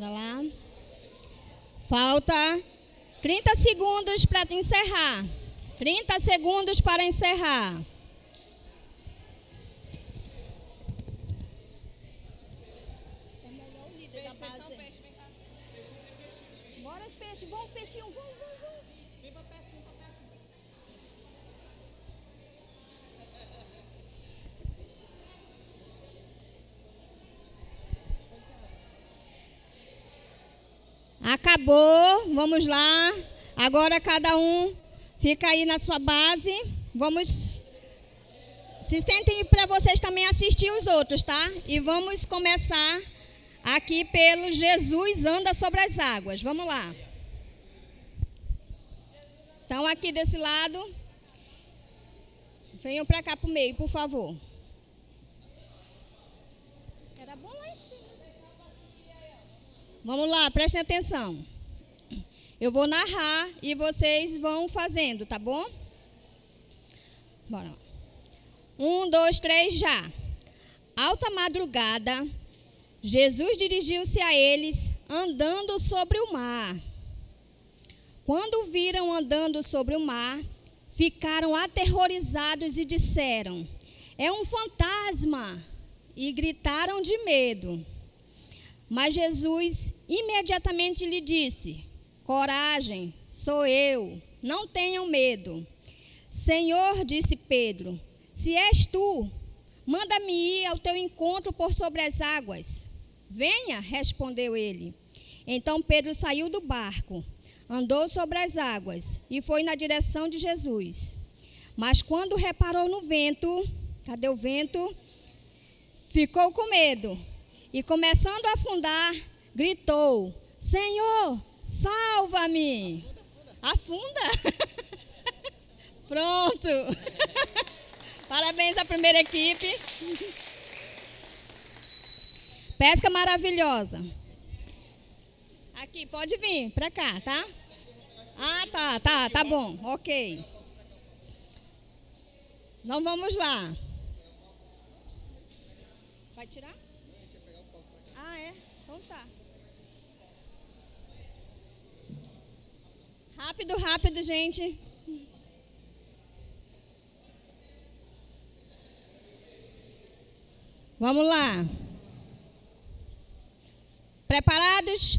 Bora lá. Falta 30 segundos para encerrar. 30 segundos para encerrar. Bora, os peixes. Vão, peixinho. Vão. Acabou, vamos lá. Agora cada um fica aí na sua base. Vamos. Se sentem para vocês também assistir os outros, tá? E vamos começar aqui pelo Jesus anda sobre as águas. Vamos lá. Então aqui desse lado. Venham para cá pro meio, por favor. Era bom lá em cima. Vamos lá, prestem atenção. Eu vou narrar e vocês vão fazendo, tá bom? Bora lá. 1, 2, 3, já. Alta madrugada, Jesus dirigiu-se a eles andando sobre o mar. Quando o viram andando sobre o mar, ficaram aterrorizados e disseram: é um fantasma! E gritaram de medo. Mas Jesus imediatamente lhe disse: coragem, sou eu, não tenham medo. Senhor, disse Pedro, se és tu, manda-me ir ao teu encontro por sobre as águas. Venha, respondeu ele. Então Pedro saiu do barco, andou sobre as águas e foi na direção de Jesus. Mas quando reparou no vento, cadê o vento? Ficou com medo e, começando a afundar, gritou: Senhor, salva-me. Afunda. Pronto. Parabéns à primeira equipe. Pesca maravilhosa. Aqui, pode vir para cá, tá? Ah, tá bom, ok. Então vamos lá. Vai tirar? Ah, é? Então tá. Rápido, gente. Vamos lá. Preparados?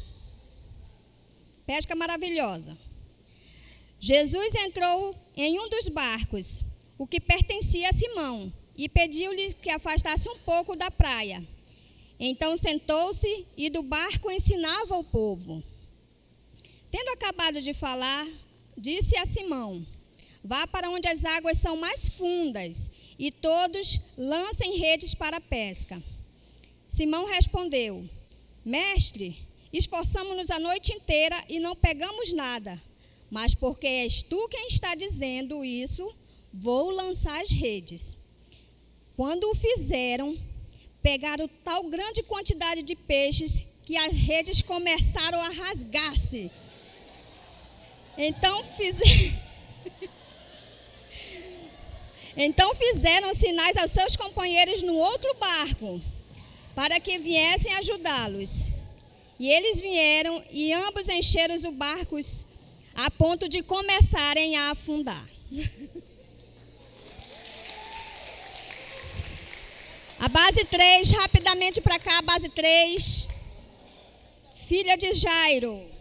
Pesca maravilhosa. Jesus entrou em um dos barcos, o que pertencia a Simão, e pediu-lhe que afastasse um pouco da praia. Então sentou-se e do barco ensinava o povo. Tendo acabado de falar, disse a Simão: vá para onde as águas são mais fundas e todos lancem redes para a pesca. Simão respondeu: Mestre, esforçamo-nos a noite inteira e não pegamos nada, mas porque és tu quem está dizendo isso, vou lançar as redes. Quando o fizeram, pegaram tal grande quantidade de peixes que as redes começaram a rasgar-se. Então fizeram sinais aos seus companheiros no outro barco, para que viessem ajudá-los. E eles vieram e ambos encheram os barcos a ponto de começarem a afundar. A base 3, rapidamente para cá, a base 3. Filha de Jairo.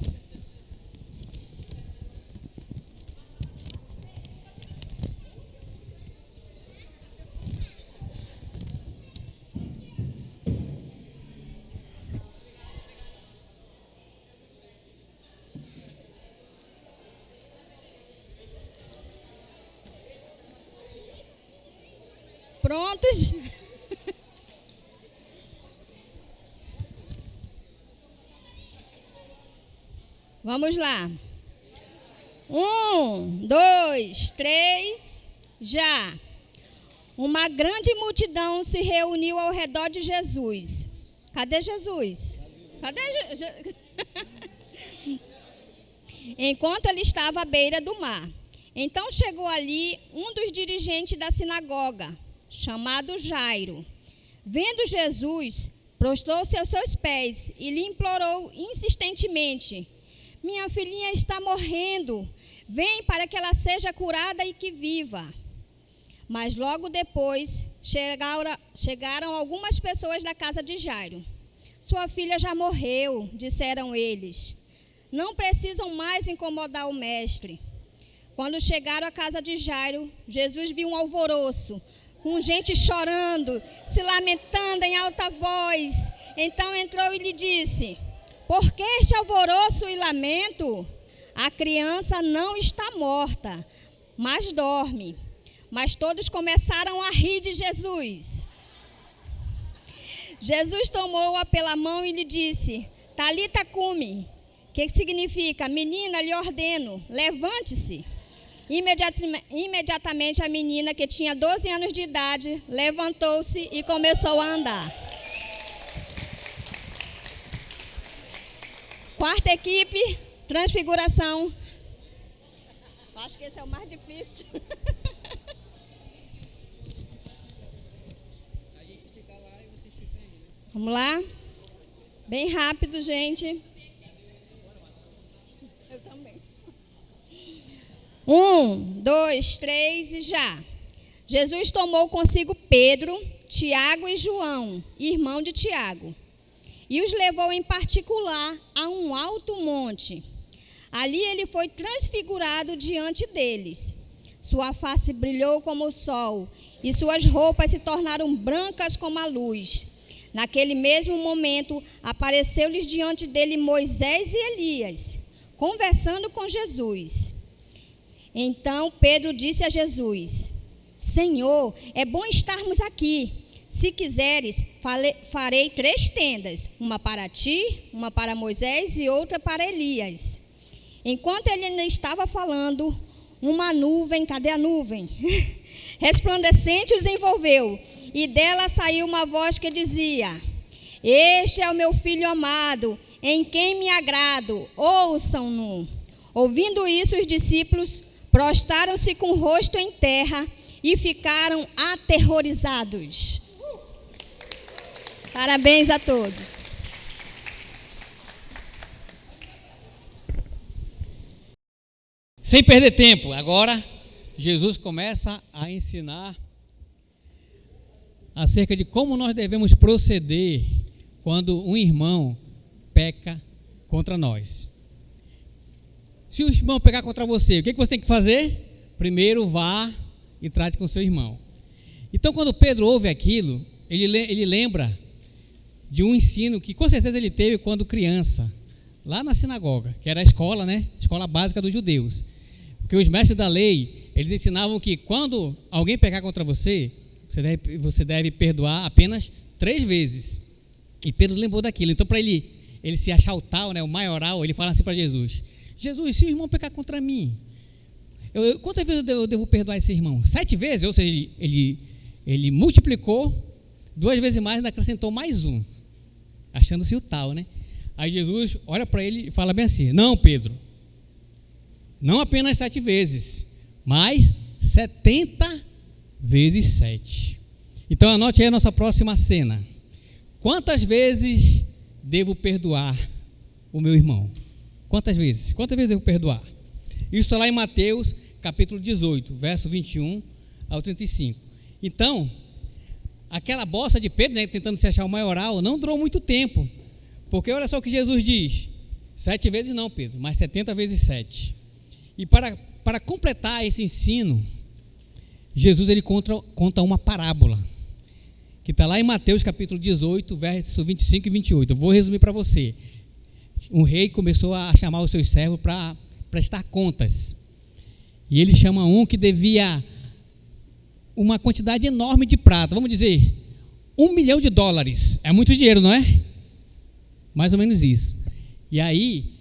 Prontos? Vamos lá. 1, 2, 3, já. Uma grande multidão se reuniu ao redor de Jesus. Cadê Jesus? Enquanto ele estava à beira do mar. Então chegou ali um dos dirigentes da sinagoga, chamado Jairo. Vendo Jesus, prostrou-se aos seus pés e lhe implorou insistentemente: minha filhinha está morrendo, vem para que ela seja curada e que viva. Mas logo depois chegaram algumas pessoas da casa de Jairo. Sua filha já morreu, disseram eles. Não precisam mais incomodar o mestre. Quando chegaram à casa de Jairo, Jesus viu um alvoroço, com gente chorando, se lamentando em alta voz. Então entrou e lhe disse: por que este alvoroço e lamento? A criança não está morta, mas dorme. Mas todos começaram a rir de Jesus. Jesus tomou-a pela mão e lhe disse: Talita cumi, que significa: menina, lhe ordeno, levante-se. Imediatamente a menina, que tinha 12 anos de idade, levantou-se e começou a andar. Quarta equipe, transfiguração. Acho que esse é o mais difícil. Vamos lá? Bem rápido, gente. Eu também. 1, 2, 3 e já. Jesus tomou consigo Pedro, Tiago e João, irmão de Tiago, e os levou em particular a um alto monte. Ali ele foi transfigurado diante deles. Sua face brilhou como o sol, e suas roupas se tornaram brancas como a luz. Naquele mesmo momento, apareceu-lhes diante dele Moisés e Elias, conversando com Jesus. Então Pedro disse a Jesus: Senhor, é bom estarmos aqui. Se quiseres, farei 3 tendas, uma para ti, uma para Moisés e outra para Elias. Enquanto ele ainda estava falando, uma nuvem, cadê a nuvem? Resplandecente os envolveu, e dela saiu uma voz que dizia: Este é o meu filho amado, em quem me agrado, ouçam-no. Ouvindo isso, os discípulos prostraram-se com o rosto em terra e ficaram aterrorizados. Parabéns a todos. Sem perder tempo, agora Jesus começa a ensinar acerca de como nós devemos proceder quando um irmão peca contra nós. Se o irmão pecar contra você, o que você tem que fazer? Primeiro vá e trate com seu irmão. Então, quando Pedro ouve aquilo, ele lembra de um ensino que com certeza ele teve quando criança, lá na sinagoga, que era a escola, né? Escola básica dos judeus. Porque os mestres da lei, eles ensinavam que quando alguém pecar contra você, você deve perdoar apenas 3 vezes. E Pedro lembrou daquilo. Então, para ele se achar o tal, né, o maioral, ele fala assim para Jesus: Jesus, se o irmão pecar contra mim, quantas vezes eu devo perdoar esse irmão? 7 vezes? Ou seja, ele multiplicou 2 vezes mais e ainda acrescentou mais 1, achando-se o tal, né? Aí Jesus olha para ele e fala bem assim: não, Pedro, não apenas 7 vezes, mas 70 vezes 7. Então anote aí a nossa próxima cena. Quantas vezes devo perdoar o meu irmão? Quantas vezes? Quantas vezes devo perdoar? Isso está lá em Mateus, capítulo 18, verso 21 ao 35. Então, aquela bossa de Pedro, né, tentando se achar o maioral, não durou muito tempo. Porque olha só o que Jesus diz: 7 vezes não, Pedro, mas 70 vezes 7. E para completar esse ensino, Jesus ele conta uma parábola, que está lá em Mateus capítulo 18, verso 25 e 28. Eu vou resumir para você. Um rei começou a chamar os seus servos para prestar contas. E ele chama um que devia uma quantidade enorme de prata. Vamos dizer, $1 milhão. É muito dinheiro, não é? Mais ou menos isso. E aí,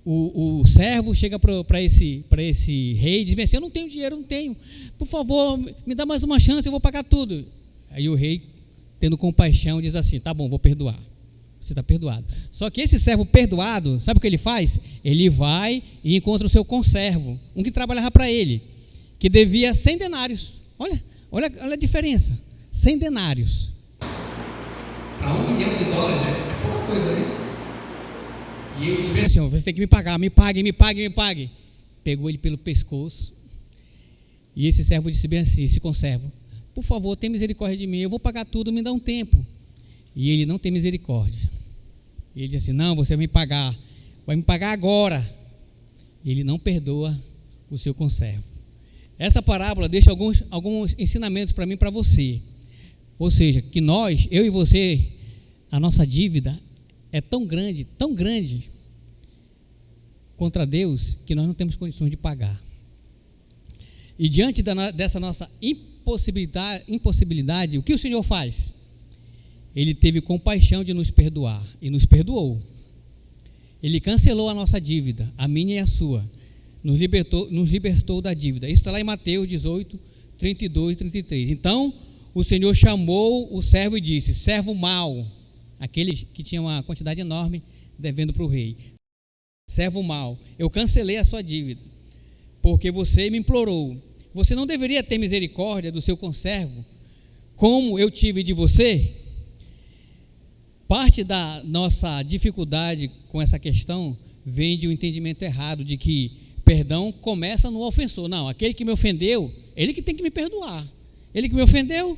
o servo chega para esse rei e diz assim: eu não tenho dinheiro, não tenho. Por favor, me dá mais uma chance, eu vou pagar tudo. Aí o rei, tendo compaixão, diz assim: tá bom, vou perdoar. Você está perdoado. Só que esse servo perdoado, sabe o que ele faz? Ele vai e encontra o seu conservo, um que trabalhava para ele, que devia 100 denários. Olha a diferença. 100 denários. para $1 milhão é pouca coisa, né? E ele disse assim: você tem que me pagar, me pague. Pegou ele pelo pescoço. E esse servo disse bem assim, esse conservo: por favor, tenha misericórdia de mim, eu vou pagar tudo, me dá um tempo. E ele não tem misericórdia. E ele disse assim: não, você vai me pagar agora. E ele não perdoa o seu conservo. Essa parábola deixa alguns ensinamentos para mim e para você. Ou seja, que nós, eu e você, a nossa dívida é tão grande contra Deus, que nós não temos condições de pagar. E diante dessa nossa impossibilidade, o que o Senhor faz? Ele teve compaixão de nos perdoar e nos perdoou. Ele cancelou a nossa dívida, a minha e a sua, nos libertou da dívida. Isso está lá em Mateus 18, 32 e 33. Então o Senhor chamou o servo e disse: servo mau, aquele que tinha uma quantidade enorme devendo para o rei: servo mau, eu cancelei a sua dívida, porque você me implorou. Você não deveria ter misericórdia do seu conservo, como eu tive de você? Parte da nossa dificuldade com essa questão vem de um entendimento errado de que perdão começa no ofensor. Não, aquele que me ofendeu, ele que tem que me perdoar. Ele que me ofendeu?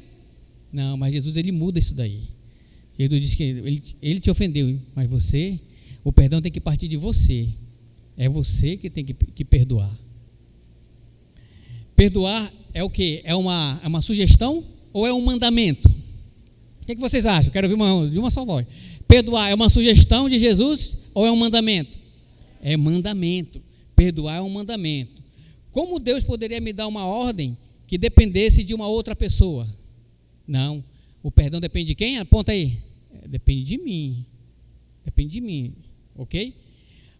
Não, mas Jesus, ele muda isso daí. Jesus diz que ele te ofendeu, mas o perdão tem que partir de você. É você que tem que perdoar. Perdoar é o quê? É uma sugestão ou é um mandamento? O que vocês acham? Quero ouvir de uma só voz. Perdoar é uma sugestão de Jesus ou é um mandamento? É mandamento. Perdoar é um mandamento. Como Deus poderia me dar uma ordem que dependesse de uma outra pessoa? Não. O perdão depende de quem? Aponta aí. Depende de mim. Depende de mim. Ok?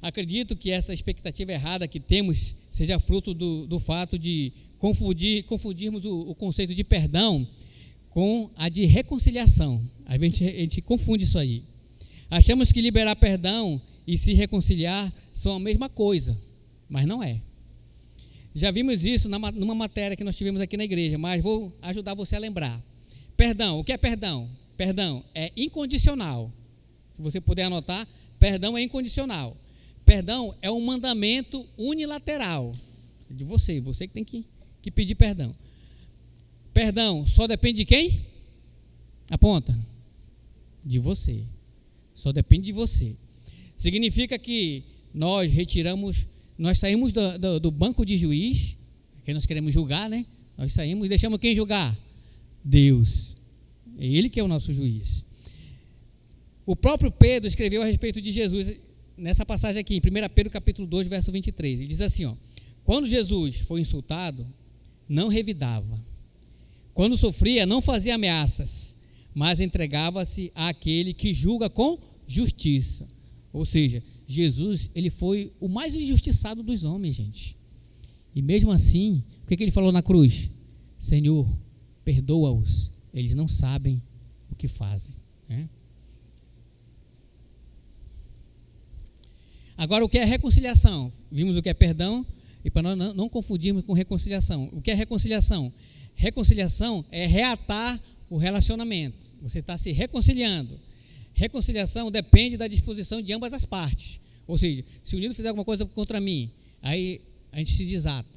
Acredito que essa expectativa errada que temos seja fruto do fato de confundirmos o conceito de perdão com a de reconciliação. A gente confunde isso aí. Achamos que liberar perdão e se reconciliar são a mesma coisa, mas não é. Já vimos isso numa matéria que nós tivemos aqui na igreja, mas vou ajudar você a lembrar. Perdão, o que é perdão? Perdão é incondicional. Se você puder anotar, perdão é incondicional. Perdão é um mandamento unilateral de você que tem que pedir perdão. Perdão só depende de quem? Aponta. De você. Só depende de você. Significa que nós saímos do banco de juiz, que nós queremos julgar, né? Nós saímos e deixamos quem julgar? Deus. É Ele que é o nosso juiz. O próprio Pedro escreveu a respeito de Jesus nessa passagem aqui, em 1 Pedro capítulo 2, verso 23. Ele diz assim, ó: quando Jesus foi insultado, não revidava. Quando sofria, não fazia ameaças, mas entregava-se àquele que julga com justiça. Ou seja, Jesus, ele foi o mais injustiçado dos homens, gente. E mesmo assim, o que ele falou na cruz? Senhor, perdoa-os, eles não sabem o que fazem, né? Agora, o que é reconciliação? Vimos o que é perdão, e para nós não confundirmos com reconciliação. O que é reconciliação? Reconciliação é reatar o relacionamento. Você está se reconciliando. Reconciliação depende da disposição de ambas as partes. Ou seja, se o Nildo fizer alguma coisa contra mim, aí a gente se desata.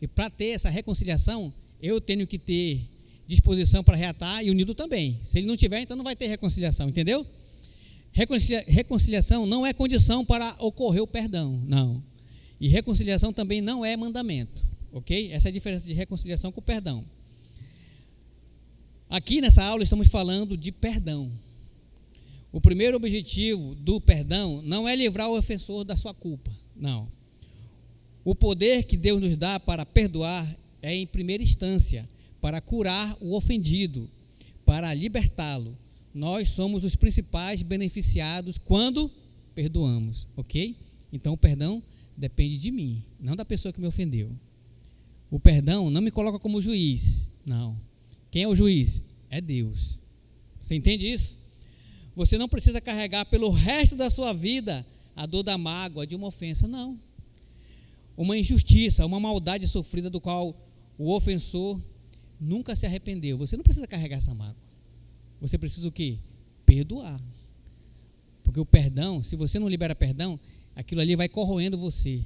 E para ter essa reconciliação, eu tenho que ter disposição para reatar e o Nildo também. Se ele não tiver, então não vai ter reconciliação, entendeu? Reconciliação não é condição para ocorrer o perdão, não. E reconciliação também não é mandamento, ok? Essa é a diferença de reconciliação com perdão. Aqui nessa aula estamos falando de perdão. O primeiro objetivo do perdão não é livrar o ofensor da sua culpa, não. O poder que Deus nos dá para perdoar é, em primeira instância, para curar o ofendido, para libertá-lo. Nós somos os principais beneficiados quando perdoamos, ok? Então o perdão depende de mim, não da pessoa que me ofendeu. O perdão não me coloca como juiz, não. Quem é o juiz? É Deus. Você entende isso? Você não precisa carregar pelo resto da sua vida a dor da mágoa, de uma ofensa, não. Uma injustiça, uma maldade sofrida do qual o ofensor nunca se arrependeu. Você não precisa carregar essa mágoa. Você precisa o quê? perdoar. Porque o perdão, se você não libera perdão, aquilo ali vai corroendo você,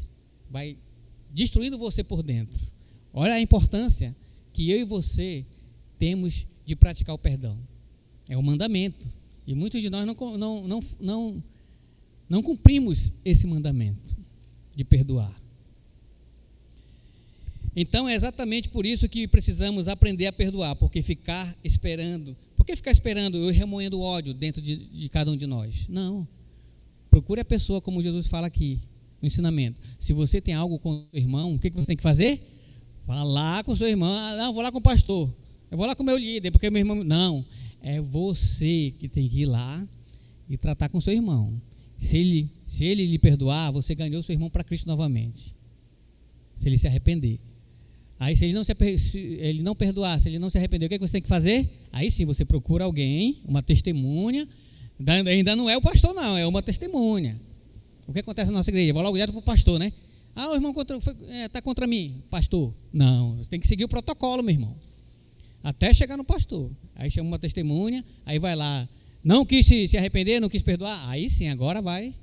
vai destruindo você por dentro. Olha a importância que eu e você temos de praticar o perdão. É um mandamento. E muitos de nós não cumprimos esse mandamento de perdoar. Então é exatamente por isso que precisamos aprender a perdoar, porque ficar esperando, eu remoendo o ódio dentro de cada um de nós? Não. Procure a pessoa, como Jesus fala aqui no ensinamento. Se você tem algo com o seu irmão, o que você tem que fazer? Falar com o seu irmão. Não, vou lá com o pastor, eu vou lá com o meu líder, porque meu irmão... Não, é você que tem que ir lá e tratar com o seu irmão. Se ele lhe perdoar, você ganhou o seu irmão para Cristo novamente. Se ele se arrepender. Aí se ele não perdoar, se ele não se arrepender, o que você tem que fazer? Aí sim, você procura alguém, uma testemunha. Ainda não é o pastor não, é uma testemunha. O que acontece na nossa igreja? Eu vou logo direto para o pastor, né? O irmão está contra mim. Pastor, não, você tem que seguir o protocolo, meu irmão. Até chegar no pastor. Aí chama uma testemunha, aí vai lá. Não quis se arrepender, não quis perdoar. Aí sim, agora vai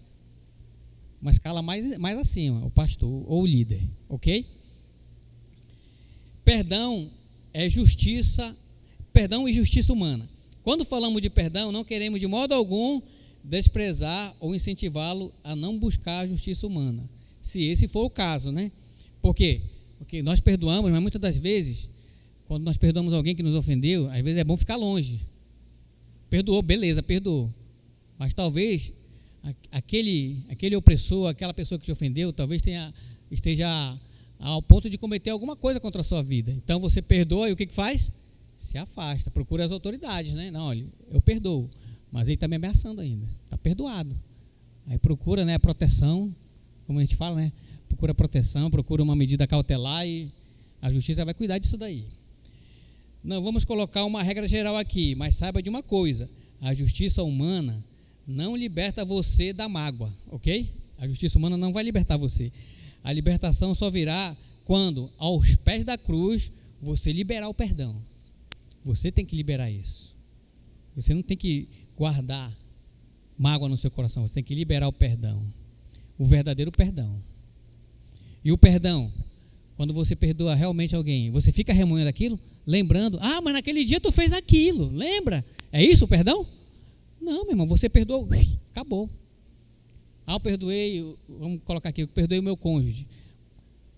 uma escala mais acima, o pastor ou o líder, ok? Perdão é justiça, perdão e justiça humana. Quando falamos de perdão, não queremos de modo algum desprezar ou incentivá-lo a não buscar a justiça humana, se esse for o caso, né? Por quê? Porque nós perdoamos, mas muitas das vezes, quando nós perdoamos alguém que nos ofendeu, às vezes é bom ficar longe. Perdoou, beleza, perdoou. Mas talvez aquele opressor, aquela pessoa que te ofendeu, talvez esteja ao ponto de cometer alguma coisa contra a sua vida. Então você perdoa e o que faz? Se afasta, procura as autoridades, né? Não, olha, eu perdoo, mas ele está me ameaçando ainda, está perdoado. Aí procura, né, a proteção, como a gente fala, né? Procura proteção, procura uma medida cautelar e a justiça vai cuidar disso daí. Não vamos colocar uma regra geral aqui, mas saiba de uma coisa: a justiça humana não liberta você da mágoa, ok? A justiça humana não vai libertar você. A libertação só virá quando, aos pés da cruz, você liberar o perdão. Você tem que liberar isso. Você não tem que guardar mágoa no seu coração, você tem que liberar o perdão, o verdadeiro perdão. E o perdão, quando você perdoa realmente alguém, você fica remoendo aquilo, lembrando, mas naquele dia tu fez aquilo, lembra? É isso o perdão? Não, meu irmão, você perdoou, acabou. Eu perdoei, vamos colocar aqui, eu perdoei o meu cônjuge.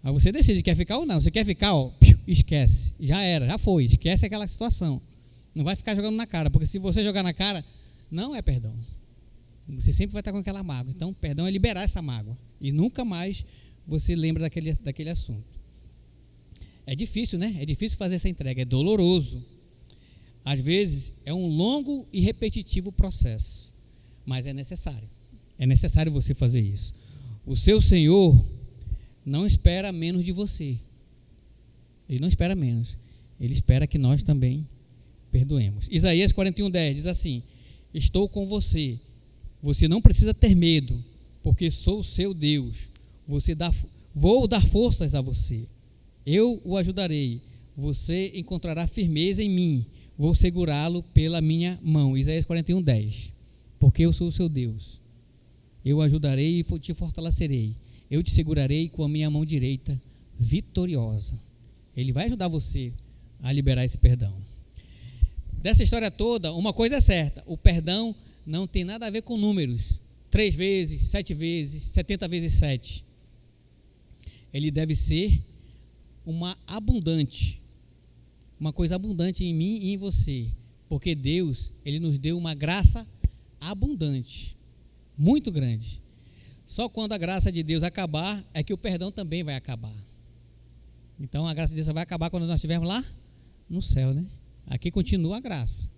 Aí você decide, quer ficar ou não. Você quer ficar, esquece, já era, já foi, esquece aquela situação. Não vai ficar jogando na cara, porque se você jogar na cara, não é perdão. Você sempre vai estar com aquela mágoa. Então, perdão é liberar essa mágoa. E nunca mais você lembra daquele assunto. É difícil, né? É difícil fazer essa entrega, é doloroso. Às vezes, é um longo e repetitivo processo, mas é necessário. É necessário você fazer isso. O seu Senhor não espera menos de você. Ele não espera menos. Ele espera que nós também perdoemos. Isaías 41:10 diz assim: estou com você. Você não precisa ter medo, porque sou o seu Deus. Vou dar forças a você. Eu o ajudarei. Você encontrará firmeza em mim. Vou segurá-lo pela minha mão. Isaías 41:10. Porque eu sou o seu Deus. Eu o ajudarei e te fortalecerei. Eu te segurarei com a minha mão direita vitoriosa. Ele vai ajudar você a liberar esse perdão. Dessa história toda, uma coisa é certa: o perdão não tem nada a ver com números. 3 vezes, 7 vezes, 70 vezes 7. Ele deve ser uma coisa abundante em mim e em você. Porque Deus, Ele nos deu uma graça abundante, muito grande. Só quando a graça de Deus acabar, é que o perdão também vai acabar. Então a graça de Deus só vai acabar quando nós estivermos lá no céu, né? Aqui continua a graça.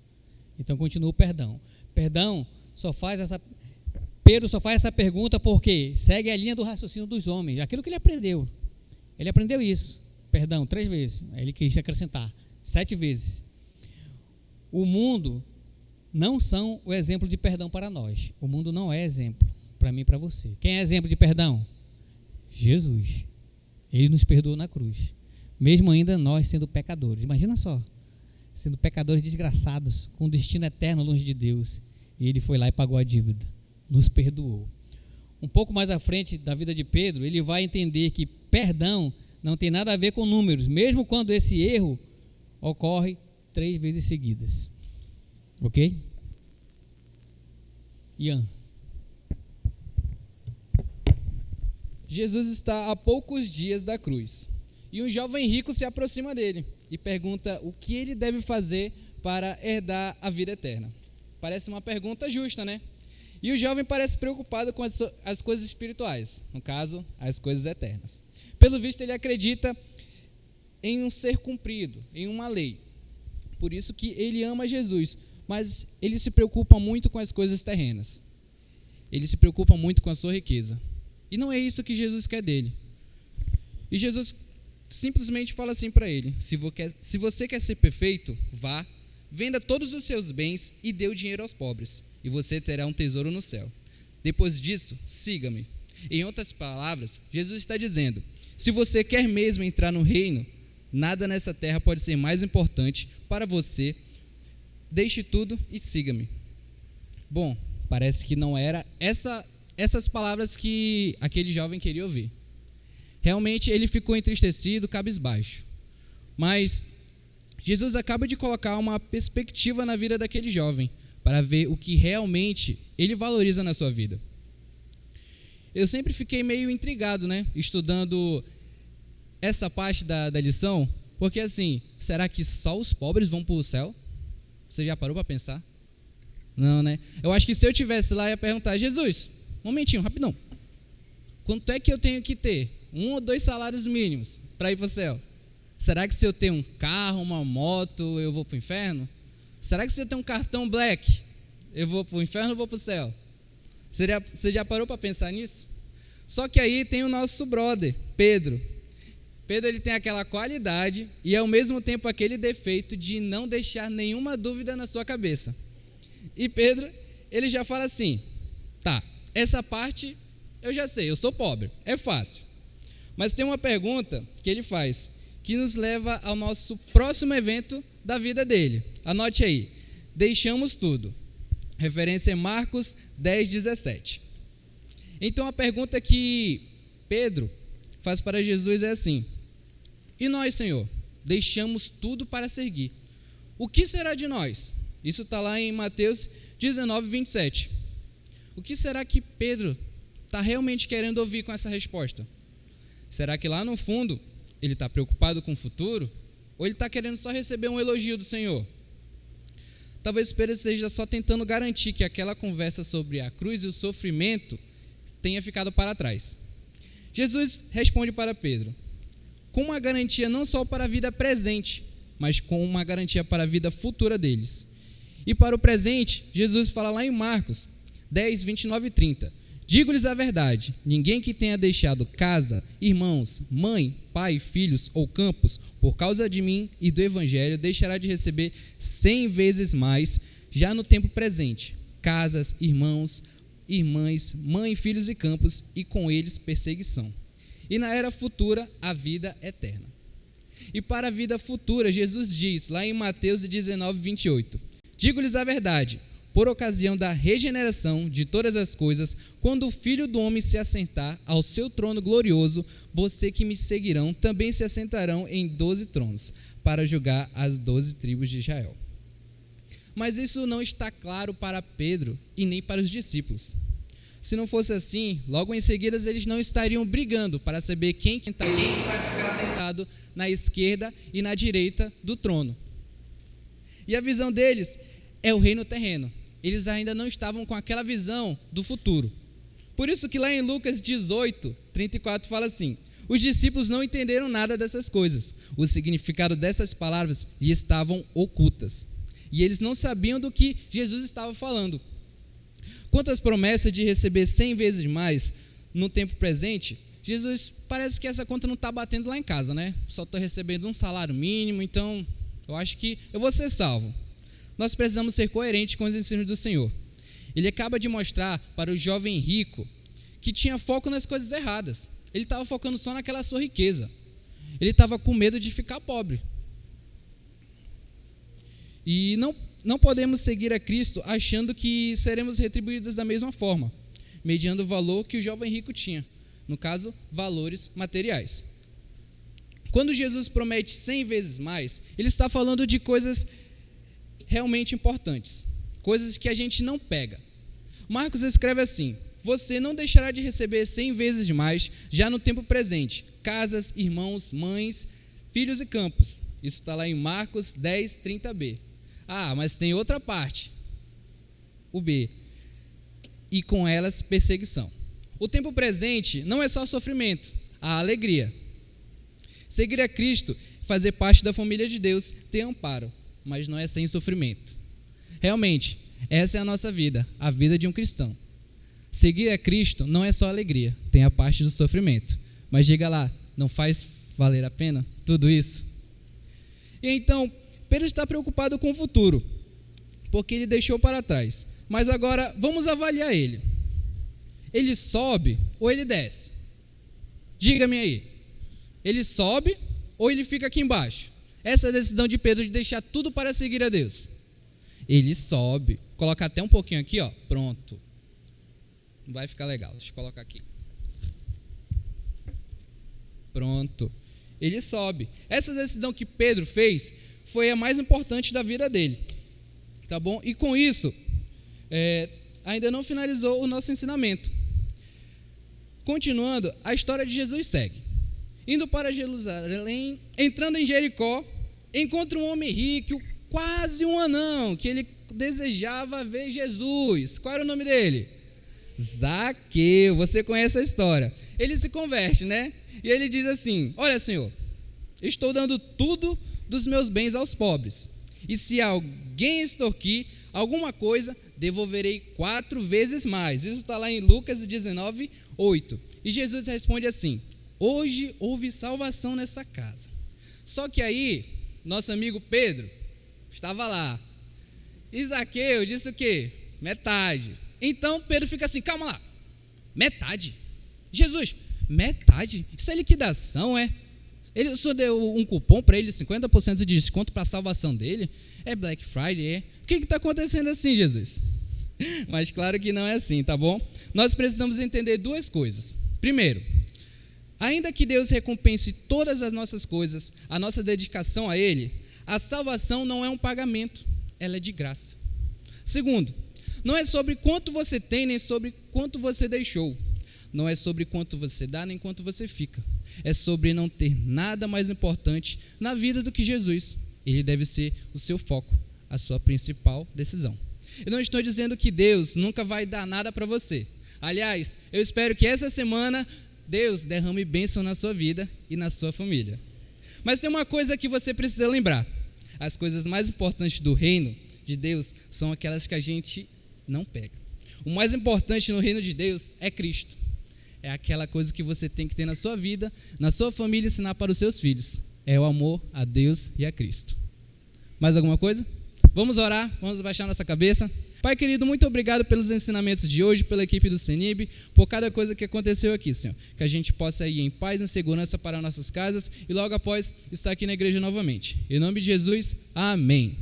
Então continua o perdão. Pedro só faz essa pergunta porque segue a linha do raciocínio dos homens, aquilo que ele aprendeu. Ele aprendeu isso, perdão, 3 vezes. Aí ele quis acrescentar 7 vezes. O mundo não são o exemplo de perdão para nós. O mundo não é exemplo para mim e para você. Quem é exemplo de perdão? Jesus. Ele nos perdoou na cruz, mesmo ainda nós sendo pecadores. Imagina só, sendo pecadores desgraçados, com destino eterno longe de Deus. E ele foi lá e pagou a dívida, nos perdoou. Um pouco mais à frente da vida de Pedro, ele vai entender que perdão não tem nada a ver com números, mesmo quando esse erro ocorre 3 vezes seguidas. Ok? Ian. Jesus está a poucos dias da cruz e um jovem rico se aproxima dele e pergunta o que ele deve fazer para herdar a vida eterna. Parece uma pergunta justa, né? E o jovem parece preocupado com as coisas espirituais, no caso, as coisas eternas. Pelo visto, ele acredita em um ser cumprido, em uma lei. Por isso que ele ama Jesus, mas ele se preocupa muito com as coisas terrenas. Ele se preocupa muito com a sua riqueza. E não é isso que Jesus quer dele. E Jesus simplesmente fala assim para ele: se você quer ser perfeito, vá, venda todos os seus bens e dê o dinheiro aos pobres, e você terá um tesouro no céu. Depois disso, siga-me. Em outras palavras, Jesus está dizendo: se você quer mesmo entrar no reino, nada nessa terra pode ser mais importante para você. Deixe tudo e siga-me. Bom, parece que não era essas palavras que aquele jovem queria ouvir. Realmente ele ficou entristecido, cabisbaixo. Mas Jesus acaba de colocar uma perspectiva na vida daquele jovem, para ver o que realmente ele valoriza na sua vida. Eu sempre fiquei meio intrigado, né, estudando essa parte da lição, porque assim, será que só os pobres vão para o céu? Você já parou para pensar? Não, né? Eu acho que se eu estivesse lá, eu ia perguntar: Jesus, um momentinho, rapidão, quanto é que eu tenho que ter? 1 ou 2 salários mínimos para ir para o céu? Será que se eu tenho um carro, uma moto, eu vou para o inferno? Será que se eu tenho um cartão black, eu vou para o inferno ou vou para o céu? Você já parou para pensar nisso? Só que aí tem o nosso brother, Pedro. Pedro, ele tem aquela qualidade e ao mesmo tempo aquele defeito de não deixar nenhuma dúvida na sua cabeça. E Pedro, ele já fala assim: tá, essa parte eu já sei, eu sou pobre, é fácil. Mas tem uma pergunta que ele faz, que nos leva ao nosso próximo evento da vida dele. Anote aí: deixamos tudo. Referência é Marcos 10:17. Então a pergunta que Pedro faz para Jesus é assim: e nós, Senhor, deixamos tudo para seguir. O que será de nós? Isso está lá em Mateus 19:27. O que será que Pedro está realmente querendo ouvir com essa resposta? Será que lá no fundo ele está preocupado com o futuro? Ou ele está querendo só receber um elogio do Senhor? Talvez Pedro esteja só tentando garantir que aquela conversa sobre a cruz e o sofrimento tenha ficado para trás. Jesus responde para Pedro com uma garantia não só para a vida presente, mas com uma garantia para a vida futura deles. E para o presente, Jesus fala lá em Marcos 10, 29 e 30. Digo-lhes a verdade, ninguém que tenha deixado casa, irmãos, mãe, pai, filhos ou campos, por causa de mim e do Evangelho, deixará de receber 100 vezes mais, já no tempo presente, casas, irmãos, irmãs, mãe, filhos e campos, e com eles perseguição. E na era futura, a vida eterna. E para a vida futura, Jesus diz, lá em Mateus 19, 28, digo-lhes a verdade, por ocasião da regeneração de todas as coisas, quando o Filho do Homem se assentar ao seu trono glorioso, você que me seguirão também se assentarão em 12 tronos, para julgar as 12 tribos de Israel. Mas isso não está claro para Pedro e nem para os discípulos. Se não fosse assim, logo em seguida eles não estariam brigando para saber quem vai ficar sentado na esquerda e na direita do trono. E a visão deles é o reino terreno. Eles ainda não estavam com aquela visão do futuro. Por isso que lá em Lucas 18, 34 fala assim: os discípulos não entenderam nada dessas coisas. O significado dessas palavras lhe estavam ocultas. E eles não sabiam do que Jesus estava falando. Quanto às promessas de receber 100 vezes mais no tempo presente, Jesus parece que essa conta não está batendo lá em casa, né? Só estou recebendo um salário mínimo, então eu acho que eu vou ser salvo. Nós precisamos ser coerentes com os ensinos do Senhor. Ele acaba de mostrar para o jovem rico que tinha foco nas coisas erradas. Ele estava focando só naquela sua riqueza. Ele estava com medo de ficar pobre. E não podemos seguir a Cristo achando que seremos retribuídos da mesma forma, mediando o valor que o jovem rico tinha, no caso, valores materiais. Quando Jesus promete 100 vezes mais, ele está falando de coisas realmente importantes, coisas que a gente não pega. Marcos escreve assim: você não deixará de receber 100 vezes mais já no tempo presente, casas, irmãos, mães, filhos e campos. Isso está lá em Marcos 10, 30b. Ah, mas tem outra parte, o B, e com elas perseguição. O tempo presente não é só sofrimento, há alegria. Seguir a Cristo, fazer parte da família de Deus, ter amparo, mas não é sem sofrimento. Realmente, essa é a nossa vida, a vida de um cristão. Seguir a Cristo não é só alegria, tem a parte do sofrimento. Mas diga lá, não faz valer a pena tudo isso? E então, Pedro está preocupado com o futuro, porque ele deixou para trás. Mas agora, vamos avaliar ele. Ele sobe ou ele desce? Diga-me aí. Ele sobe ou ele fica aqui embaixo? Essa é a decisão de Pedro de deixar tudo para seguir a Deus. Ele sobe. Coloca até um pouquinho aqui, ó. Pronto. Não vai ficar legal. Deixa eu colocar aqui. Pronto. Ele sobe. Essa decisão que Pedro fez foi a mais importante da vida dele. Tá bom? E com isso, ainda não finalizou o nosso ensinamento. Continuando, a história de Jesus segue. Indo para Jerusalém, entrando em Jericó, encontra um homem rico, quase um anão, que ele desejava ver Jesus. Qual era o nome dele? Zaqueu. Você conhece a história. Ele se converte, né? E ele diz assim: olha, Senhor, estou dando tudo dos meus bens aos pobres. E se alguém extorquir alguma coisa, devolverei 4 vezes mais. Isso está lá em Lucas 19, 8. E Jesus responde assim: hoje houve salvação nessa casa. Só que aí, nosso amigo Pedro estava lá. E Zaqueu disse o quê? Metade. Então Pedro fica assim: calma lá, metade? Jesus, metade? Isso é liquidação, é? O senhor deu um cupom para ele, 50% de desconto para a salvação dele? É Black Friday, é? O que está acontecendo assim, Jesus? Mas claro que não é assim, tá bom? Nós precisamos entender 2 coisas. Primeiro, ainda que Deus recompense todas as nossas coisas, a nossa dedicação a Ele, a salvação não é um pagamento, ela é de graça. Segundo, não é sobre quanto você tem, nem sobre quanto você deixou. Não é sobre quanto você dá, nem quanto você fica. É sobre não ter nada mais importante na vida do que Jesus. Ele deve ser o seu foco, a sua principal decisão. Eu não estou dizendo que Deus nunca vai dar nada para você. Aliás, eu espero que essa semana Deus derrame bênção na sua vida e na sua família. Mas tem uma coisa que você precisa lembrar: as coisas mais importantes do reino de Deus são aquelas que a gente não pega. O mais importante no reino de Deus é Cristo. É aquela coisa que você tem que ter na sua vida, na sua família, ensinar para os seus filhos. É o amor a Deus e a Cristo. Mais alguma coisa? Vamos orar, vamos baixar nossa cabeça. Pai querido, muito obrigado pelos ensinamentos de hoje, pela equipe do CENIB, por cada coisa que aconteceu aqui, Senhor. Que a gente possa ir em paz e em segurança para nossas casas e logo após estar aqui na igreja novamente. Em nome de Jesus, amém.